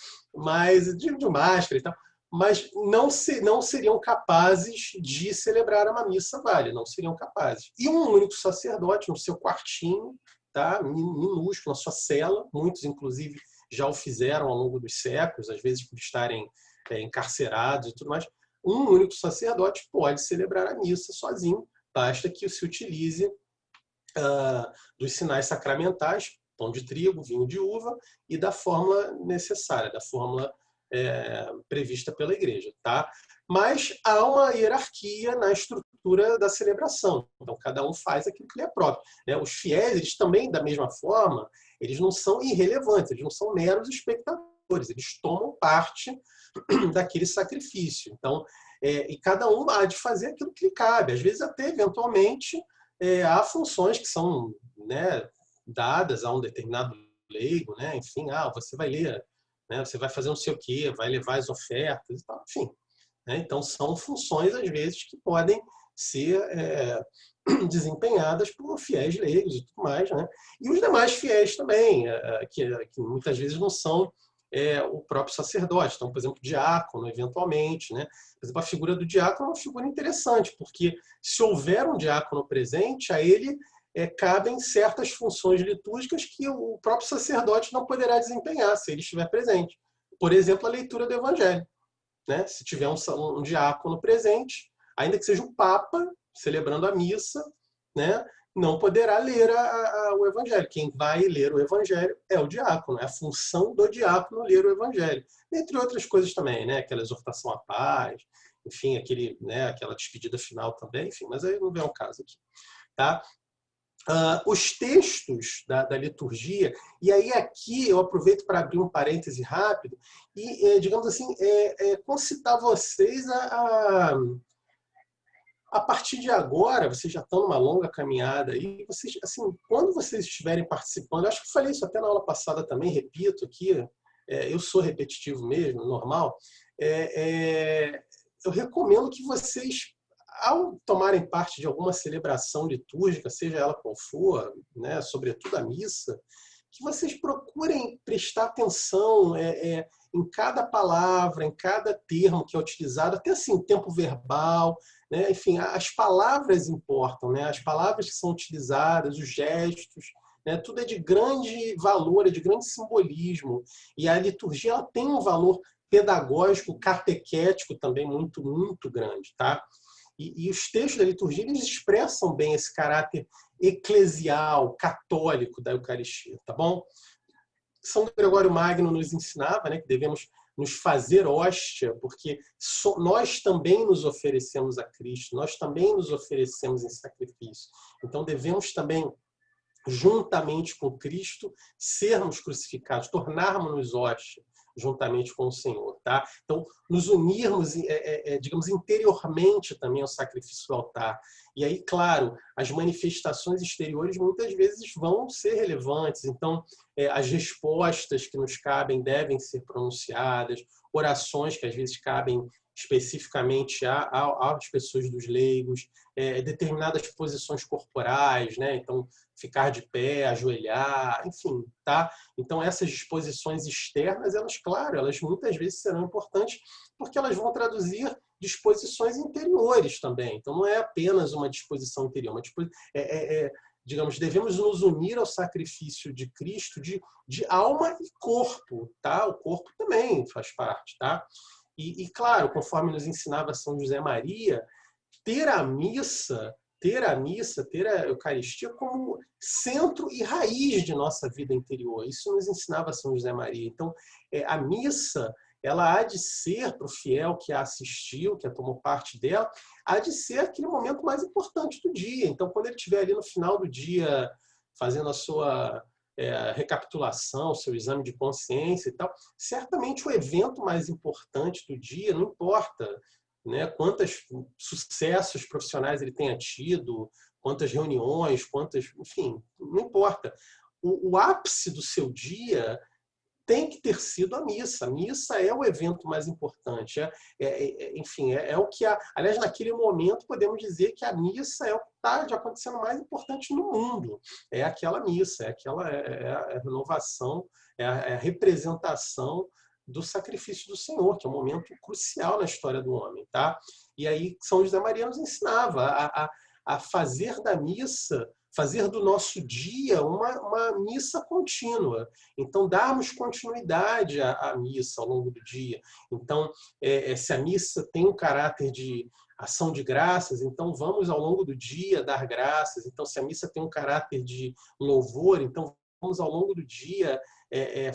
de máscara e tal. Mas não seriam capazes de celebrar uma missa válida, não seriam capazes. E um único sacerdote no seu quartinho, tá? Minúsculo, na sua cela, muitos inclusive já o fizeram ao longo dos séculos, às vezes por estarem encarcerados e tudo mais, um único sacerdote pode celebrar a missa sozinho, basta que se utilize dos sinais sacramentais, pão de trigo, vinho de uva, e da fórmula necessária, da fórmula prevista pela igreja. Tá? Mas há uma hierarquia na estrutura da celebração. Então, cada um faz aquilo que lhe é próprio. Né? Os fiéis, eles também, da mesma forma, eles não são irrelevantes, eles não são meros espectadores, eles tomam parte daquele sacrifício. Então, e cada um há de fazer aquilo que lhe cabe. Às vezes, até, eventualmente, há funções que são, né, dadas a um determinado leigo, né? Enfim, você vai ler, né, você vai fazer não sei o quê, vai levar as ofertas e tal, enfim. Né? Então, são funções, às vezes, que podem ser desempenhadas por fiéis leigos e tudo mais. Né? E os demais fiéis também, que muitas vezes não são o próprio sacerdote. Então, por exemplo, diácono, eventualmente. Né? Por exemplo, a figura do diácono é uma figura interessante, porque se houver um diácono presente, a ele cabem certas funções litúrgicas que o próprio sacerdote não poderá desempenhar se ele estiver presente. Por exemplo, a leitura do Evangelho. Né? Se tiver um diácono presente, ainda que seja o Papa celebrando a missa, né? Não poderá ler o Evangelho. Quem vai ler o Evangelho é o diácono. É a função do diácono ler o Evangelho. Entre outras coisas também, né? Aquela exortação à paz, enfim, aquela despedida final também, enfim, mas aí não vem ao caso aqui. Tá? Os textos da liturgia, e aí aqui eu aproveito para abrir um parêntese rápido e, digamos assim, concitar vocês a partir de agora, vocês já estão numa longa caminhada aí, vocês, assim, quando vocês estiverem participando, acho que falei isso até na aula passada também, repito aqui, eu sou repetitivo mesmo, normal, eu recomendo que vocês, ao tomarem parte de alguma celebração litúrgica, seja ela qual for, né, sobretudo a missa, que vocês procurem prestar atenção em cada palavra, em cada termo que é utilizado, até assim, tempo verbal, né? Enfim, as palavras importam, né? As palavras que são utilizadas, os gestos, né? Tudo é de grande valor, é de grande simbolismo. E a liturgia ela tem um valor pedagógico, catequético também muito, muito grande, tá? E os textos da liturgia eles expressam bem esse caráter eclesial, católico da Eucaristia, tá bom? São Gregório Magno nos ensinava, né, que devemos nos fazer hóstia, porque nós também nos oferecemos a Cristo, nós também nos oferecemos em sacrifício. Então devemos também, juntamente com Cristo, sermos crucificados, tornarmos-nos hóstia juntamente com o Senhor, tá? Então, nos unirmos, digamos, interiormente também ao sacrifício do altar. E aí, claro, as manifestações exteriores muitas vezes vão ser relevantes. Então, as respostas que nos cabem devem ser pronunciadas, orações que às vezes cabem especificamente às pessoas dos leigos, determinadas posições corporais, né? Então, ficar de pé, ajoelhar, enfim, tá? Então, essas disposições externas, elas, claro, elas muitas vezes serão importantes porque elas vão traduzir disposições interiores também. Então, não é apenas uma disposição interior, digamos, devemos nos unir ao sacrifício de Cristo de alma e corpo, tá? O corpo também faz parte, tá? E claro, conforme nos ensinava São José Maria, ter a missa, ter a Eucaristia como centro e raiz de nossa vida interior. Isso nos ensinava São José Maria. Então, a missa, ela há de ser, para o fiel que a assistiu, que tomou parte dela, há de ser aquele momento mais importante do dia. Então, quando ele estiver ali no final do dia, fazendo a sua recapitulação, seu exame de consciência e tal, certamente o evento mais importante do dia, não importa, né, quantos sucessos profissionais ele tenha tido, quantas reuniões, enfim, não importa. O ápice do seu dia tem que ter sido a missa. A missa é o evento mais importante. Enfim, o que há. Aliás, naquele momento, podemos dizer que a missa é o que está acontecendo mais importante no mundo. É aquela missa, é a renovação, é a representação do sacrifício do Senhor, que é um momento crucial na história do homem. Tá? E aí, São José Maria nos ensinava a fazer da missa fazer do nosso dia uma missa contínua. Então, darmos continuidade à missa ao longo do dia. Então, se a missa tem um caráter de ação de graças, então vamos ao longo do dia dar graças. Então, se a missa tem um caráter de louvor, então vamos ao longo do dia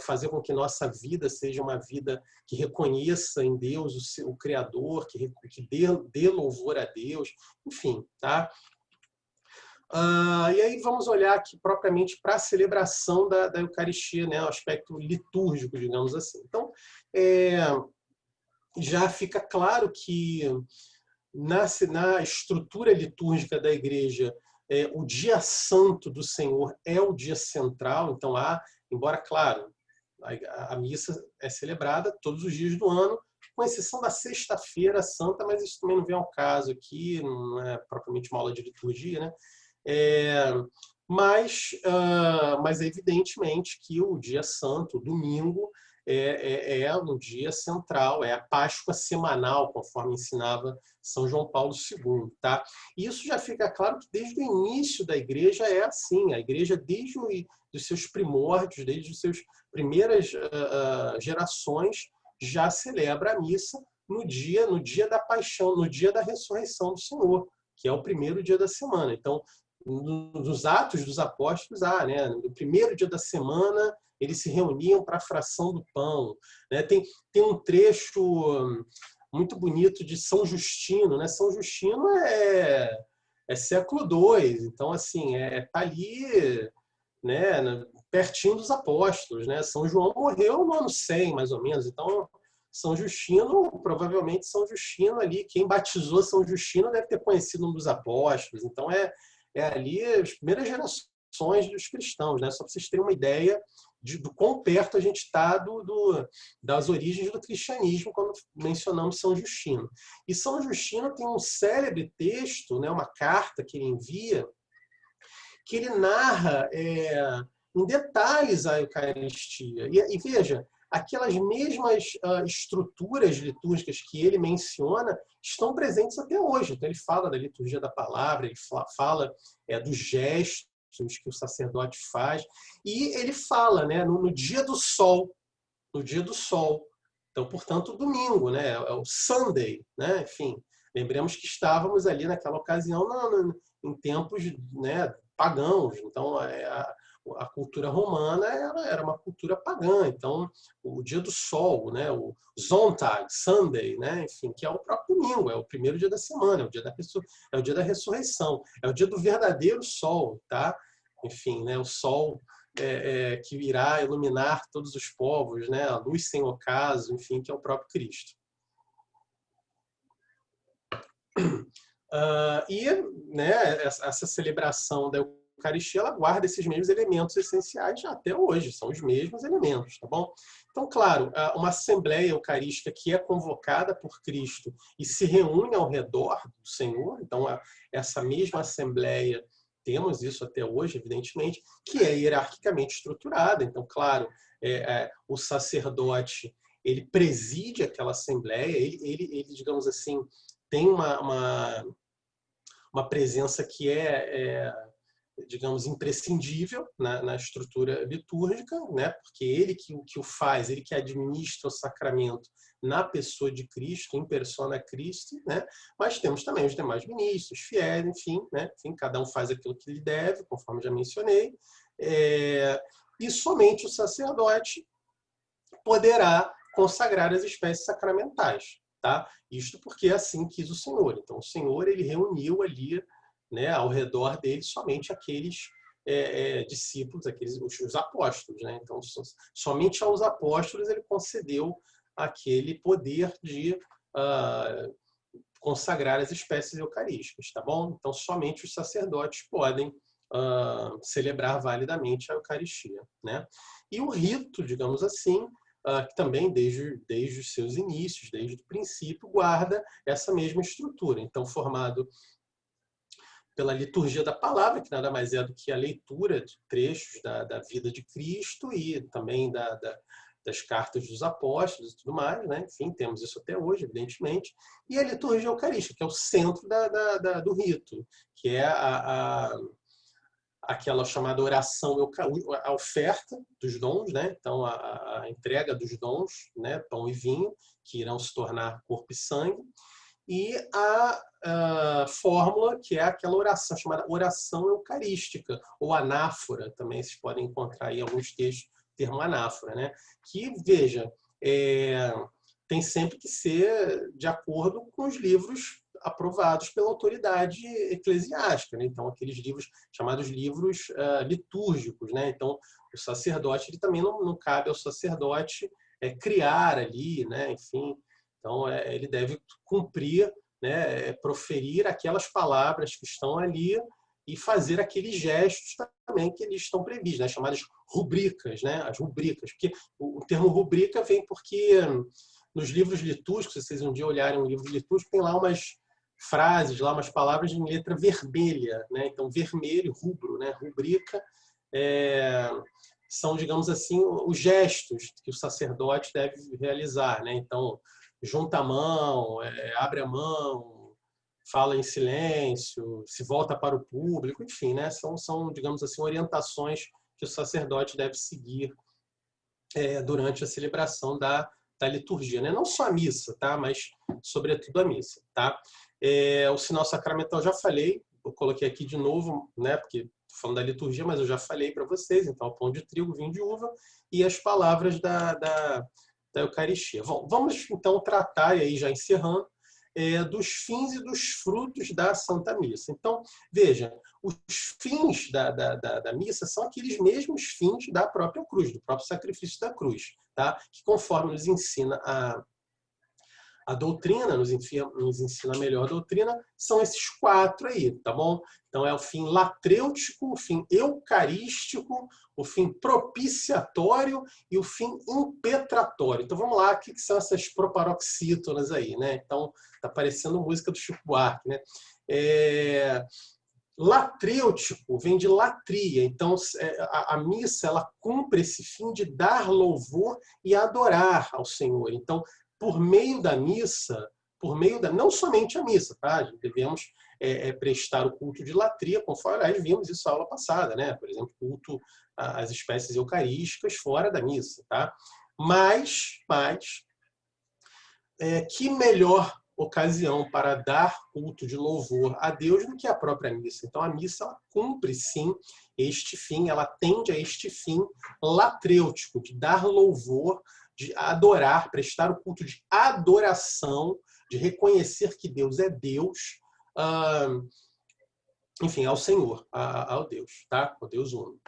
fazer com que nossa vida seja uma vida que reconheça em Deus o Criador, que dê louvor a Deus, enfim, tá? E aí vamos olhar aqui propriamente para a celebração da Eucaristia, né, o aspecto litúrgico, digamos assim. Então, já fica claro que na estrutura litúrgica da Igreja, o dia santo do Senhor é o dia central. Então, embora, claro, a missa é celebrada todos os dias do ano, com exceção da sexta-feira santa, mas isso também não vem ao caso aqui, não é propriamente uma aula de liturgia, né? Mas evidentemente que o dia santo, o domingo, é um dia central, é a Páscoa semanal, conforme ensinava São João Paulo II. Tá? E isso já fica claro que desde o início da Igreja é assim. A Igreja, desde os seus primórdios, desde as suas primeiras gerações, já celebra a missa no dia da paixão, no dia da ressurreição do Senhor, que é o primeiro dia da semana. Então, nos Atos dos Apóstolos, né? No primeiro dia da semana, eles se reuniam para a fração do pão. Né? Tem um trecho muito bonito de São Justino. Né? São Justino é século II, então assim, tá ali, né, pertinho dos apóstolos. Né? São João morreu no ano 100, mais ou menos, então São Justino, provavelmente São Justino ali, quem batizou São Justino deve ter conhecido um dos apóstolos, então ali as primeiras gerações dos cristãos, né? Só para vocês terem uma ideia do quão perto a gente está das origens do cristianismo quando mencionamos São Justino. E São Justino tem um célebre texto, né, uma carta que ele envia, que ele narra em detalhes a Eucaristia. E veja, aquelas mesmas estruturas litúrgicas que ele menciona estão presentes até hoje. Então, ele fala da liturgia da palavra, ele fala dos gestos que o sacerdote faz, e ele fala, né, no dia do sol, no dia do sol. Então, portanto, domingo, né, é o Sunday, né, enfim. Lembremos que estávamos ali naquela ocasião em tempos, né, pagãos. Então, a cultura romana era uma cultura pagã. Então, o dia do sol, né, o Sonntag, Sunday, né, enfim, que é o próprio domingo, é o primeiro dia da semana, é o dia da ressurreição, é o dia do verdadeiro sol, tá? Enfim, né, o sol que irá iluminar todos os povos, né, a luz sem ocaso, enfim, que é o próprio Cristo. Né, essa celebração da Eucaristia, ela guarda esses mesmos elementos essenciais até hoje, são os mesmos elementos, tá bom? Então, claro, uma assembleia eucarística que é convocada por Cristo e se reúne ao redor do Senhor, então essa mesma assembleia, temos isso até hoje, evidentemente, que é hierarquicamente estruturada. Então, claro, o sacerdote, ele preside aquela assembleia, ele digamos assim, tem uma presença que digamos, imprescindível na estrutura litúrgica, né? Porque ele que o faz, ele que administra o sacramento na pessoa de Cristo, em persona Christi, né? Mas temos também os demais ministros, fiéis, enfim, né? Enfim, cada um faz aquilo que lhe deve, conforme já mencionei, e somente o sacerdote poderá consagrar as espécies sacramentais, tá? Isto porque assim quis o Senhor. Então, o Senhor, ele reuniu ali, né, ao redor dele somente aqueles discípulos, os apóstolos, né? Então, somente aos apóstolos ele concedeu aquele poder de consagrar as espécies eucarísticas, tá bom? Então, somente os sacerdotes podem celebrar validamente a Eucaristia, né? E o rito, digamos assim, que também desde os seus inícios, desde o princípio, guarda essa mesma estrutura. Então, formado pela liturgia da palavra, que nada mais é do que a leitura de trechos da vida de Cristo e também das cartas dos apóstolos e tudo mais, né? Enfim, temos isso até hoje, evidentemente. E a liturgia eucarística, que é o centro do rito, que é aquela chamada oração, a oferta dos dons, né? Então, a entrega dos dons, né? Pão e vinho, que irão se tornar corpo e sangue. E a fórmula, que é aquela oração chamada oração eucarística, ou anáfora, também vocês podem encontrar aí alguns textos o termo anáfora, né? Que, veja, tem sempre que ser de acordo com os livros aprovados pela autoridade eclesiástica, né? Então, aqueles livros chamados livros litúrgicos, né? Então, o sacerdote, ele também não cabe ao sacerdote criar ali, né? Enfim, então, ele deve cumprir, né? Proferir aquelas palavras que estão ali e fazer aqueles gestos também que eles estão previstos, né? Chamadas rubricas, né? As rubricas, porque o termo rubrica vem porque nos livros litúrgicos, se vocês um dia olharem um livro litúrgico, tem lá umas frases, lá umas palavras em letra vermelha, né? Então, vermelho, rubro, né? Rubrica, são, digamos assim, os gestos que o sacerdote deve realizar, né? Então, junta a mão, abre a mão, fala em silêncio, se volta para o público, enfim, né? São, digamos assim, orientações que o sacerdote deve seguir durante a celebração da liturgia, né? Não só a missa, tá? Mas sobretudo a missa, tá? O sinal sacramental já falei, eu coloquei aqui de novo, né? Porque estou falando da liturgia, mas eu já falei para vocês. Então, o pão de trigo, vinho de uva e as palavras da Eucaristia. Bom, vamos então tratar, e aí já encerrando, dos fins e dos frutos da Santa Missa. Então, veja, os fins da missa são aqueles mesmos fins da própria cruz, do próprio sacrifício da cruz, tá? Que conforme nos ensina a doutrina, nos ensina melhor a doutrina, são esses 4 aí, tá bom? Então é o fim latrêutico, o fim eucarístico, o fim propiciatório e o fim impetratório. Então vamos lá, o que são essas proparoxítonas aí, né? Então tá parecendo música do Chico Buarque, né? Latrêutico vem de latria, então a missa ela cumpre esse fim de dar louvor e adorar ao Senhor. Então, por meio da missa, não somente a missa, tá? Devemos prestar o culto de latria, conforme aliás vimos isso na aula passada, né? Por exemplo, culto às espécies eucarísticas fora da missa, tá? Mas que melhor ocasião para dar culto de louvor a Deus do que a própria missa. Então, a missa ela cumpre, sim, este fim, ela tende a este fim latrêutico, de dar louvor, de adorar, prestar o culto de adoração, de reconhecer que Deus é Deus, enfim, ao Senhor, ao Deus, tá? Ao Deus único.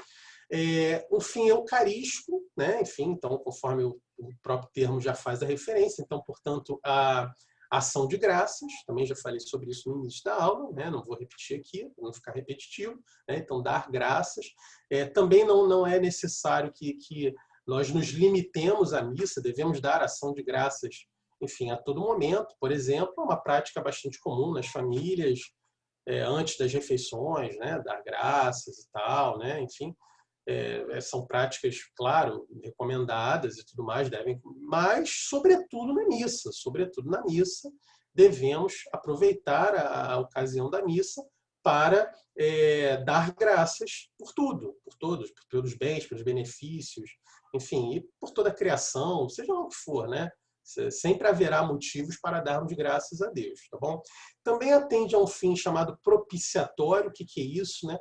O fim eucarístico, né? Enfim, então, conforme o próprio termo já faz a referência, então, portanto, a ação de graças, também já falei sobre isso no início da aula, né? Não vou repetir aqui, para não ficar repetitivo, né? Então, dar graças. Também não é necessário que nós nos limitemos à missa, devemos dar ação de graças, enfim, a todo momento. Por exemplo, é uma prática bastante comum nas famílias, antes das refeições, né? Dar graças e tal, né? Enfim, são práticas, claro, recomendadas e tudo mais, mas, sobretudo na missa, devemos aproveitar a ocasião da missa para dar graças por tudo, por todos, pelos bens, pelos benefícios, enfim, e por toda a criação, seja lá o que for, né? Sempre haverá motivos para darmos graças a Deus, tá bom? Também atende a um fim chamado propiciatório. O que é isso, né?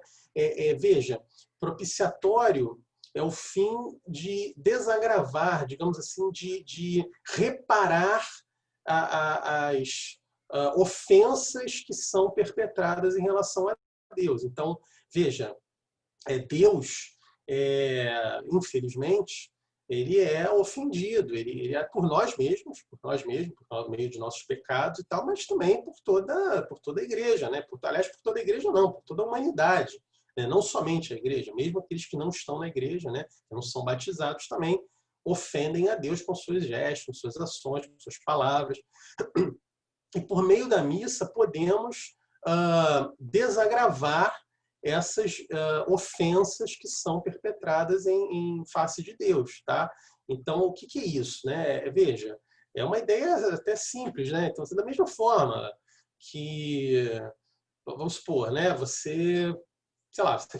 Veja, propiciatório é o fim de desagravar, digamos assim, de reparar as ofensas que são perpetradas em relação a Deus. Então, veja, Deus, infelizmente, ele é ofendido, ele é por nós mesmos, por meio de nossos pecados e tal, mas também por toda a igreja, né? Aliás, por toda a igreja não, por toda a humanidade, né? Não somente a igreja, mesmo aqueles que não estão na igreja, né? Que não são batizados também ofendem a Deus com seus gestos, com suas ações, com suas palavras. E por meio da missa podemos desagravar essas ofensas que são perpetradas em face de Deus, tá? Então, o que é isso, né? Veja, é uma ideia até simples, né? Então, da mesma forma que, vamos supor, né? Você, sei lá, você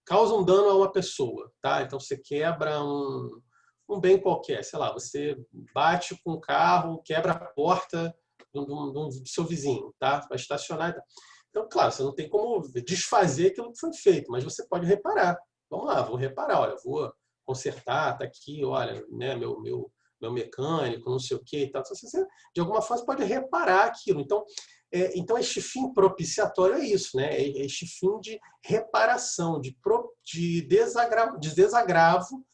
causa um dano a uma pessoa, tá? Então você quebra um bem qualquer, sei lá, você bate com o carro, quebra a porta do seu vizinho, tá? Vai estacionar. Então, claro, você não tem como desfazer aquilo que foi feito, mas você pode reparar. Vamos lá, vou reparar, olha, vou consertar, tá aqui, olha, né, meu mecânico, não sei o que e tal. Você, de alguma forma, pode reparar aquilo. Então, este fim propiciatório é isso, né? É este fim de reparação, de desagravo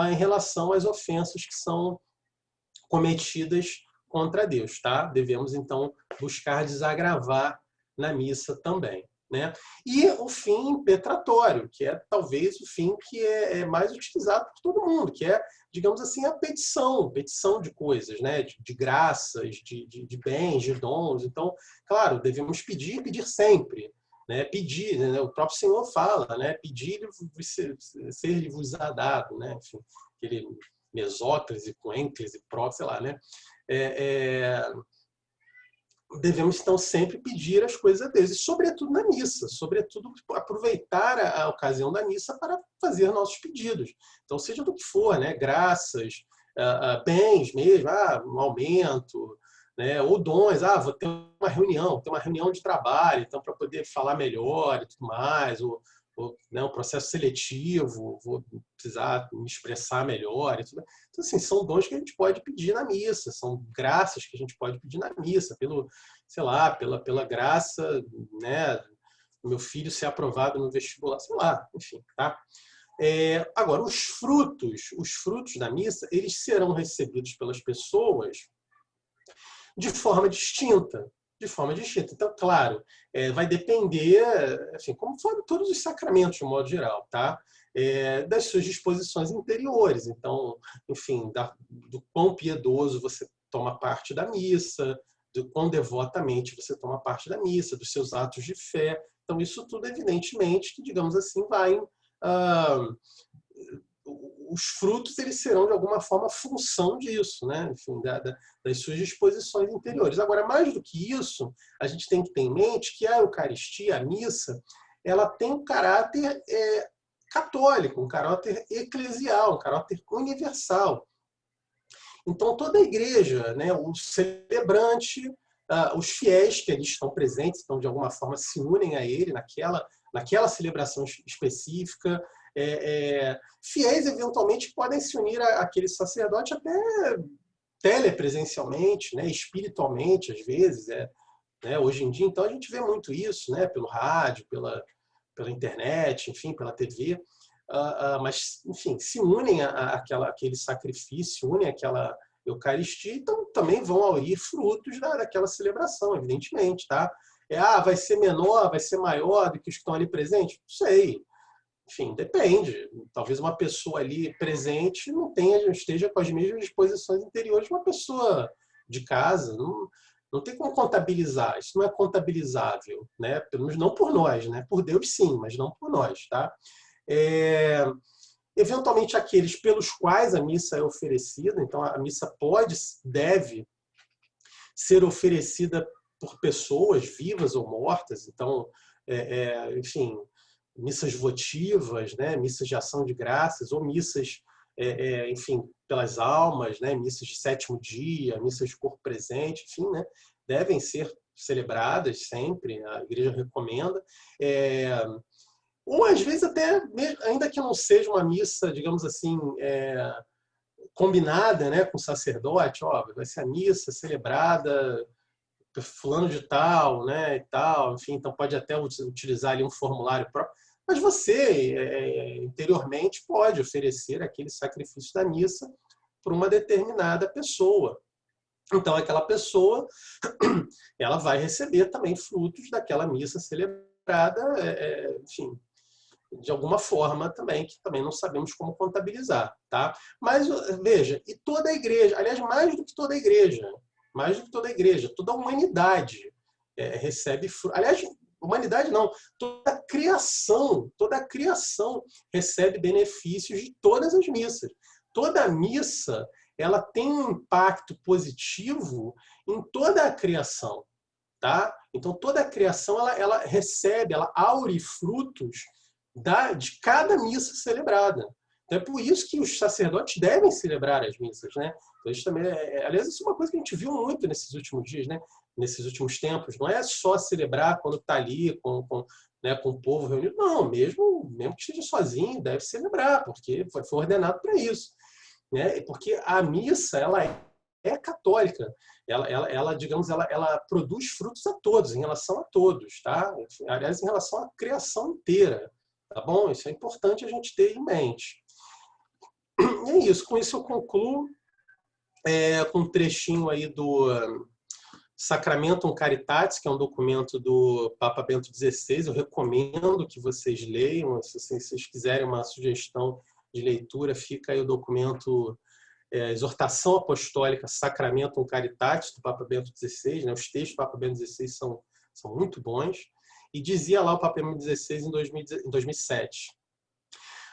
em relação às ofensas que são cometidas contra Deus, tá? Devemos, então, buscar desagravar na missa também, né? E o fim impetratório, que é talvez o fim que é mais utilizado por todo mundo, que é, digamos assim, a petição de coisas, né? De graças, de bens, de dons. Então, claro, devemos pedir sempre, né? Pedir, né? O próprio Senhor fala, né? Pedir ser-vos-á dado, né? Enfim, aquele mesóclise, coênclise, pró, sei lá, né? Devemos, então, sempre pedir as coisas a Deus, e sobretudo na missa, sobretudo aproveitar a ocasião da missa para fazer nossos pedidos. Então, seja do que for, né? Graças, bens mesmo, um aumento, né? Ou dons, vou ter uma reunião de trabalho, então, para poder falar melhor e tudo mais, ou né, um processo seletivo, vou precisar me expressar melhor. E tudo. Então, assim, são dons que a gente pode pedir na missa, são graças que a gente pode pedir na missa, sei lá, pela graça, né, do meu filho ser aprovado no vestibular, sei lá, enfim, tá? Agora, os frutos da missa, eles serão recebidos pelas pessoas de forma distinta. Então, claro, vai depender, assim, como foram todos os sacramentos, de modo geral, tá? Das suas disposições interiores. Então, enfim, do quão piedoso você toma parte da missa, do quão devotamente você toma parte da missa, dos seus atos de fé. Então, isso tudo, evidentemente, que, digamos assim, vai... os frutos, eles serão, de alguma forma, função disso, né? Enfim, das suas disposições interiores. Agora, mais do que isso, a gente tem que ter em mente que a Eucaristia, a missa, ela tem um caráter católico, um caráter eclesial, um caráter universal. Então, toda a igreja, né, o celebrante, os fiéis que ali estão presentes, então, de alguma forma, se unem a ele naquela celebração específica. Fiéis, eventualmente, podem se unir àquele sacerdote até telepresencialmente, né, espiritualmente, às vezes. Né, hoje em dia, então, a gente vê muito isso, né, pelo rádio, pela internet, enfim, pela TV. Mas, enfim, se unem àquele sacrifício, se unem àquela Eucaristia, então também vão aurir frutos daquela celebração, evidentemente, tá? Vai ser menor, vai ser maior do que os que estão ali presentes? Não sei. Enfim, depende. Talvez uma pessoa ali presente não esteja com as mesmas disposições interiores de uma pessoa de casa. Não tem como contabilizar. Isso não é contabilizável, né? Pelo menos não por nós, né? Por Deus, sim, mas não por nós, tá? Eventualmente, aqueles pelos quais a missa é oferecida. Então, a missa deve ser oferecida por pessoas vivas ou mortas. Então, enfim, missas votivas, né? Missas de ação de graças, ou missas, enfim, pelas almas, né? Missas de sétimo dia, missas de corpo presente, enfim, né? Devem ser celebradas sempre, a igreja recomenda. Ou, às vezes, até, ainda que não seja uma missa, digamos assim, combinada, né, com o sacerdote, vai ser a missa celebrada fulano de tal, né, e tal, enfim, então pode até utilizar ali um formulário próprio, mas você, interiormente, pode oferecer aquele sacrifício da missa para uma determinada pessoa. Então, aquela pessoa, ela vai receber também frutos daquela missa celebrada, enfim, de alguma forma também, que também não sabemos como contabilizar, tá? Mas, veja, e toda a igreja, aliás, mais do que toda a igreja, toda a humanidade recebe frutos. Aliás, humanidade não, toda a criação recebe benefícios de todas as missas. Toda missa, ela tem um impacto positivo em toda a criação, tá? Então, toda a criação, ela recebe, ela aure frutos de cada missa celebrada. Então, é por isso que os sacerdotes devem celebrar as missas, né? Então, isso também aliás, isso é uma coisa que a gente viu muito nesses últimos dias, né? Nesses últimos tempos. Não é só celebrar quando está ali né, com o povo reunido. Não, mesmo que esteja sozinho, deve celebrar, porque foi ordenado para isso, né? Porque a missa, ela é católica. Ela digamos, ela produz frutos a todos, em relação a todos, tá? Aliás, em relação à criação inteira, tá bom? Isso é importante a gente ter em mente. E é isso. Com isso eu concluo com um trechinho aí do Sacramentum Caritatis, que é um documento do Papa Bento XVI. Eu recomendo que vocês leiam. Se vocês quiserem uma sugestão de leitura, fica aí o documento Exortação Apostólica Sacramentum Caritatis, do Papa Bento XVI. Né? Os textos do Papa Bento XVI são muito bons. E dizia lá o Papa Bento XVI em 2007.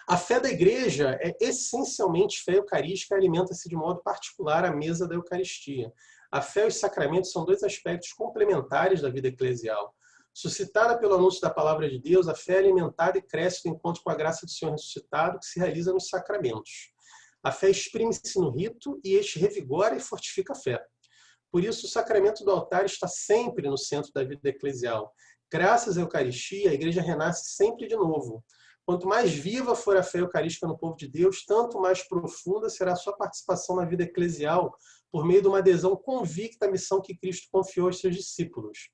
A fé da Igreja é essencialmente fé eucarística e alimenta-se de modo particular à mesa da Eucaristia. A fé e os sacramentos são dois aspectos complementares da vida eclesial. Suscitada pelo anúncio da palavra de Deus, a fé é alimentada e cresce no encontro com a graça do Senhor ressuscitado, que se realiza nos sacramentos. A fé exprime-se no rito e este revigora e fortifica a fé. Por isso, o sacramento do altar está sempre no centro da vida eclesial. Graças à Eucaristia, a Igreja renasce sempre de novo. Quanto mais viva for a fé eucarística no povo de Deus, tanto mais profunda será a sua participação na vida eclesial por meio de uma adesão convicta à missão que Cristo confiou aos seus discípulos.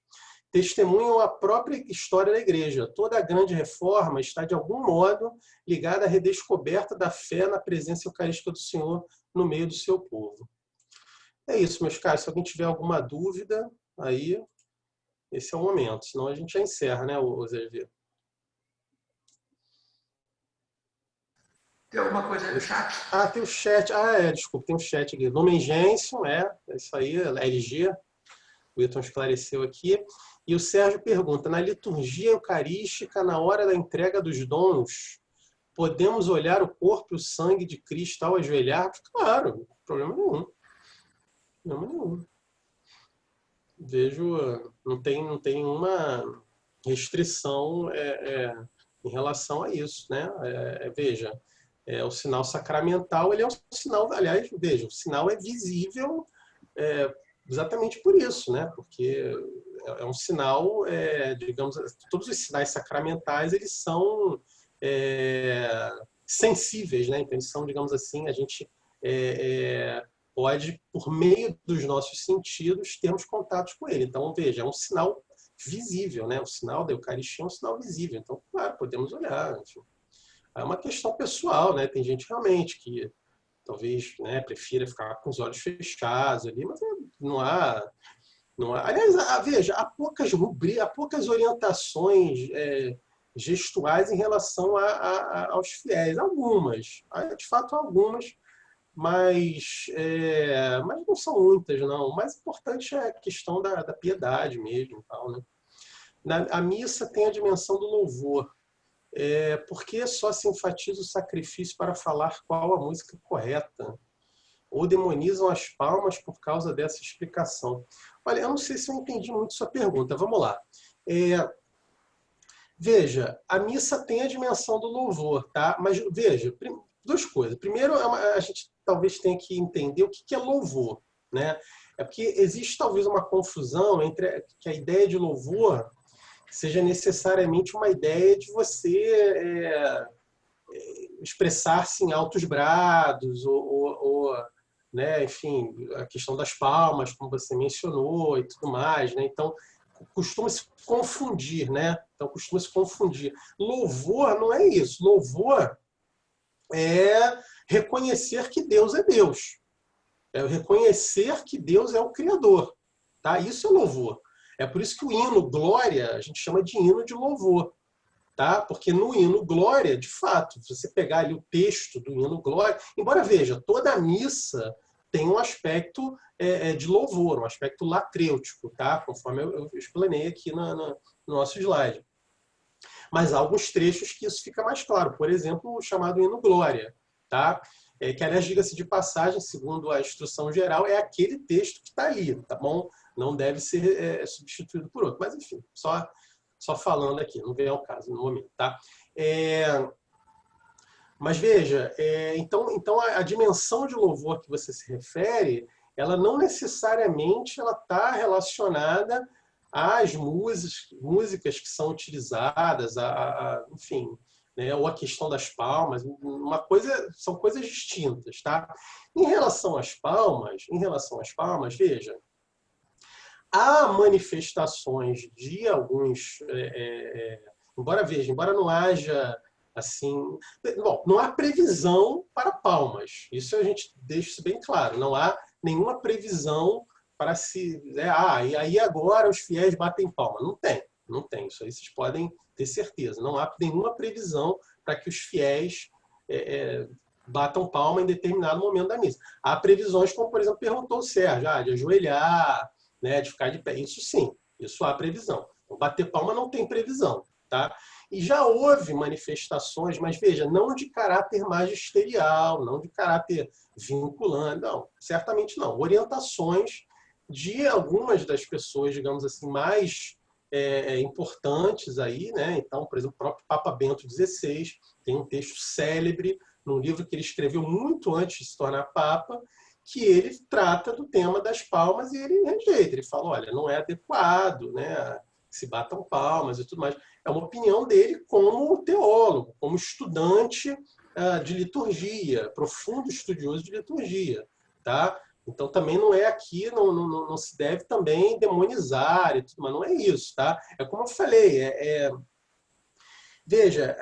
Testemunham a própria história da Igreja. Toda a grande reforma está, de algum modo, ligada à redescoberta da fé na presença eucarística do Senhor no meio do seu povo. É isso, meus caros. Se alguém tiver alguma dúvida, aí esse é o momento. Senão a gente já encerra, né, Zé Vieira? Tem alguma coisa aí no chat? Tem o chat. Desculpa, tem um chat aqui. Lumen Gentium, é isso aí, LG. O Wilton esclareceu aqui. E o Sérgio pergunta, na liturgia eucarística, na hora da entrega dos dons, podemos olhar o corpo e o sangue de Cristo ao ajoelhar? Claro, problema nenhum. Problema nenhum. Vejo, não tem nenhuma restrição em relação a isso, né? Veja, o sinal sacramental, ele é um sinal, aliás, veja, o sinal é visível exatamente por isso, né? Porque é um sinal, digamos, todos os sinais sacramentais, eles são sensíveis, né? Então, eles são, digamos assim, a gente pode, por meio dos nossos sentidos, termos contatos com ele. Então, veja, é um sinal visível, né? O sinal da Eucaristia é um sinal visível. Então, claro, podemos olhar, enfim. É uma questão pessoal, né? Tem gente realmente que talvez, né, prefira ficar com os olhos fechados ali, mas não há. Aliás, veja, há poucas orientações gestuais em relação aos fiéis. Algumas, de fato algumas, mas não são muitas, não. O mais importante é a questão da piedade mesmo. Tal, né? A missa tem a dimensão do louvor. Por que só se enfatiza o sacrifício para falar qual a música correta? Ou demonizam as palmas por causa dessa explicação? Olha, eu não sei se eu entendi muito sua pergunta. Vamos lá. Veja, a missa tem a dimensão do louvor, tá? Mas veja, duas coisas. Primeiro, a gente talvez tenha que entender o que é louvor, né? É porque existe talvez uma confusão entre que a ideia de louvor seja necessariamente uma ideia de você expressar-se em altos brados ou né, enfim, a questão das palmas, como você mencionou, e tudo mais, né? Então, costuma se confundir, né? Então, costuma se confundir. Louvor não é isso. Louvor é reconhecer que Deus é Deus. É reconhecer que Deus é o Criador. Tá? Isso é louvor. É por isso que o hino Glória a gente chama de hino de louvor. Tá? Porque no hino Glória, de fato, se você pegar ali o texto do hino Glória, embora veja, toda a missa tem um aspecto de louvor, um aspecto latrêutico, tá? Conforme eu explanei aqui no nosso slide. Mas há alguns trechos que isso fica mais claro. Por exemplo, o chamado hino Glória, tá? Que, aliás, diga-se de passagem, segundo a instrução geral, é aquele texto que está ali, tá bom? Não deve ser substituído por outro. Mas, enfim, só só falando aqui, não vem ao caso no momento, tá? Mas veja, então a dimensão de louvor que você se refere, ela não necessariamente ela está relacionada às músicas que são utilizadas, enfim, né, ou a questão das palmas. São coisas distintas, tá? Em relação às palmas, veja, há manifestações de alguns, embora não haja assim, bom, não há previsão para palmas. Isso a gente deixa isso bem claro. Não há nenhuma previsão para se, e aí agora os fiéis batem palma. Não tem. Isso aí vocês podem ter certeza. Não há nenhuma previsão para que os fiéis batam palma em determinado momento da missa. Há previsões, como por exemplo perguntou o Sérgio, de ajoelhar, né, de ficar de pé. Isso sim, isso há previsão. Então, bater palma não tem previsão, tá? E já houve manifestações, mas veja, não de caráter magisterial, não de caráter vinculante, não, certamente não. Orientações de algumas das pessoas, digamos assim, mais importantes aí, né? Então, por exemplo, o próprio Papa Bento XVI tem um texto célebre num livro que ele escreveu muito antes de se tornar Papa, que ele trata do tema das palmas e ele rejeita. Ele fala, olha, não é adequado, né? Se batam palmas e tudo mais. É uma opinião dele como teólogo, como estudante de liturgia, profundo estudioso de liturgia, tá? Então também não é aqui, não se deve também demonizar e tudo, mas não é isso, tá? É como eu falei, veja,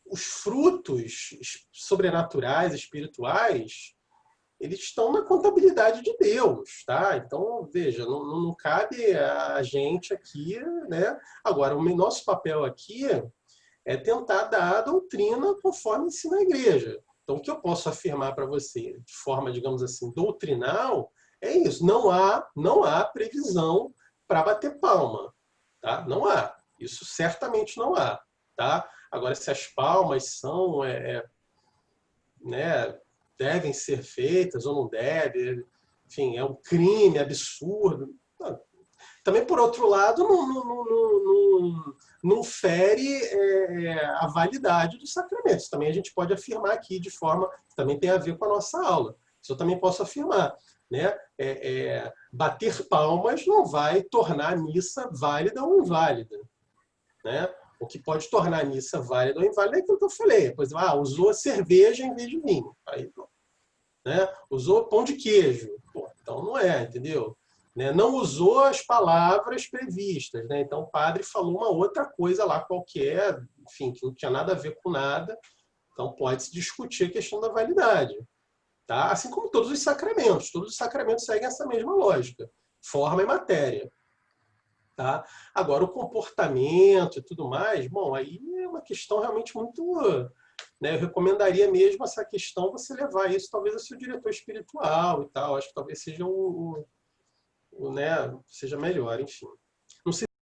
os frutos sobrenaturais, espirituais, eles estão na contabilidade de Deus, tá? Então, veja, não cabe a gente aqui, né? Agora, o nosso papel aqui é tentar dar a doutrina conforme ensina a igreja. Então, o que eu posso afirmar para você, de forma, digamos assim, doutrinal, é isso. Não há previsão para bater palma, tá? Não há. Isso certamente não há, tá? Agora, se as palmas são, né, devem ser feitas ou não devem, enfim, é um crime absurdo. Também, por outro lado, não fere a validade dos sacramentos. Também a gente pode afirmar aqui de forma que também tem a ver com a nossa aula. Isso eu também posso afirmar, né? Bater palmas não vai tornar a missa válida ou inválida, né? O que pode tornar a missa válida ou inválida é aquilo que eu falei. Por exemplo, usou cerveja em vez de vinho. Aí, né? Usou pão de queijo. Pô, então não é, entendeu? Né? Não usou as palavras previstas. Né? Então o padre falou uma outra coisa lá qualquer, enfim, que não tinha nada a ver com nada. Então pode-se discutir a questão da validade. Tá? Assim como todos os sacramentos seguem essa mesma lógica. Forma e matéria. Tá? Agora, o comportamento e tudo mais, bom, aí é uma questão realmente muito... Né, eu recomendaria mesmo essa questão, você levar isso talvez ao seu diretor espiritual e tal. Acho que talvez seja né, seja melhor, enfim.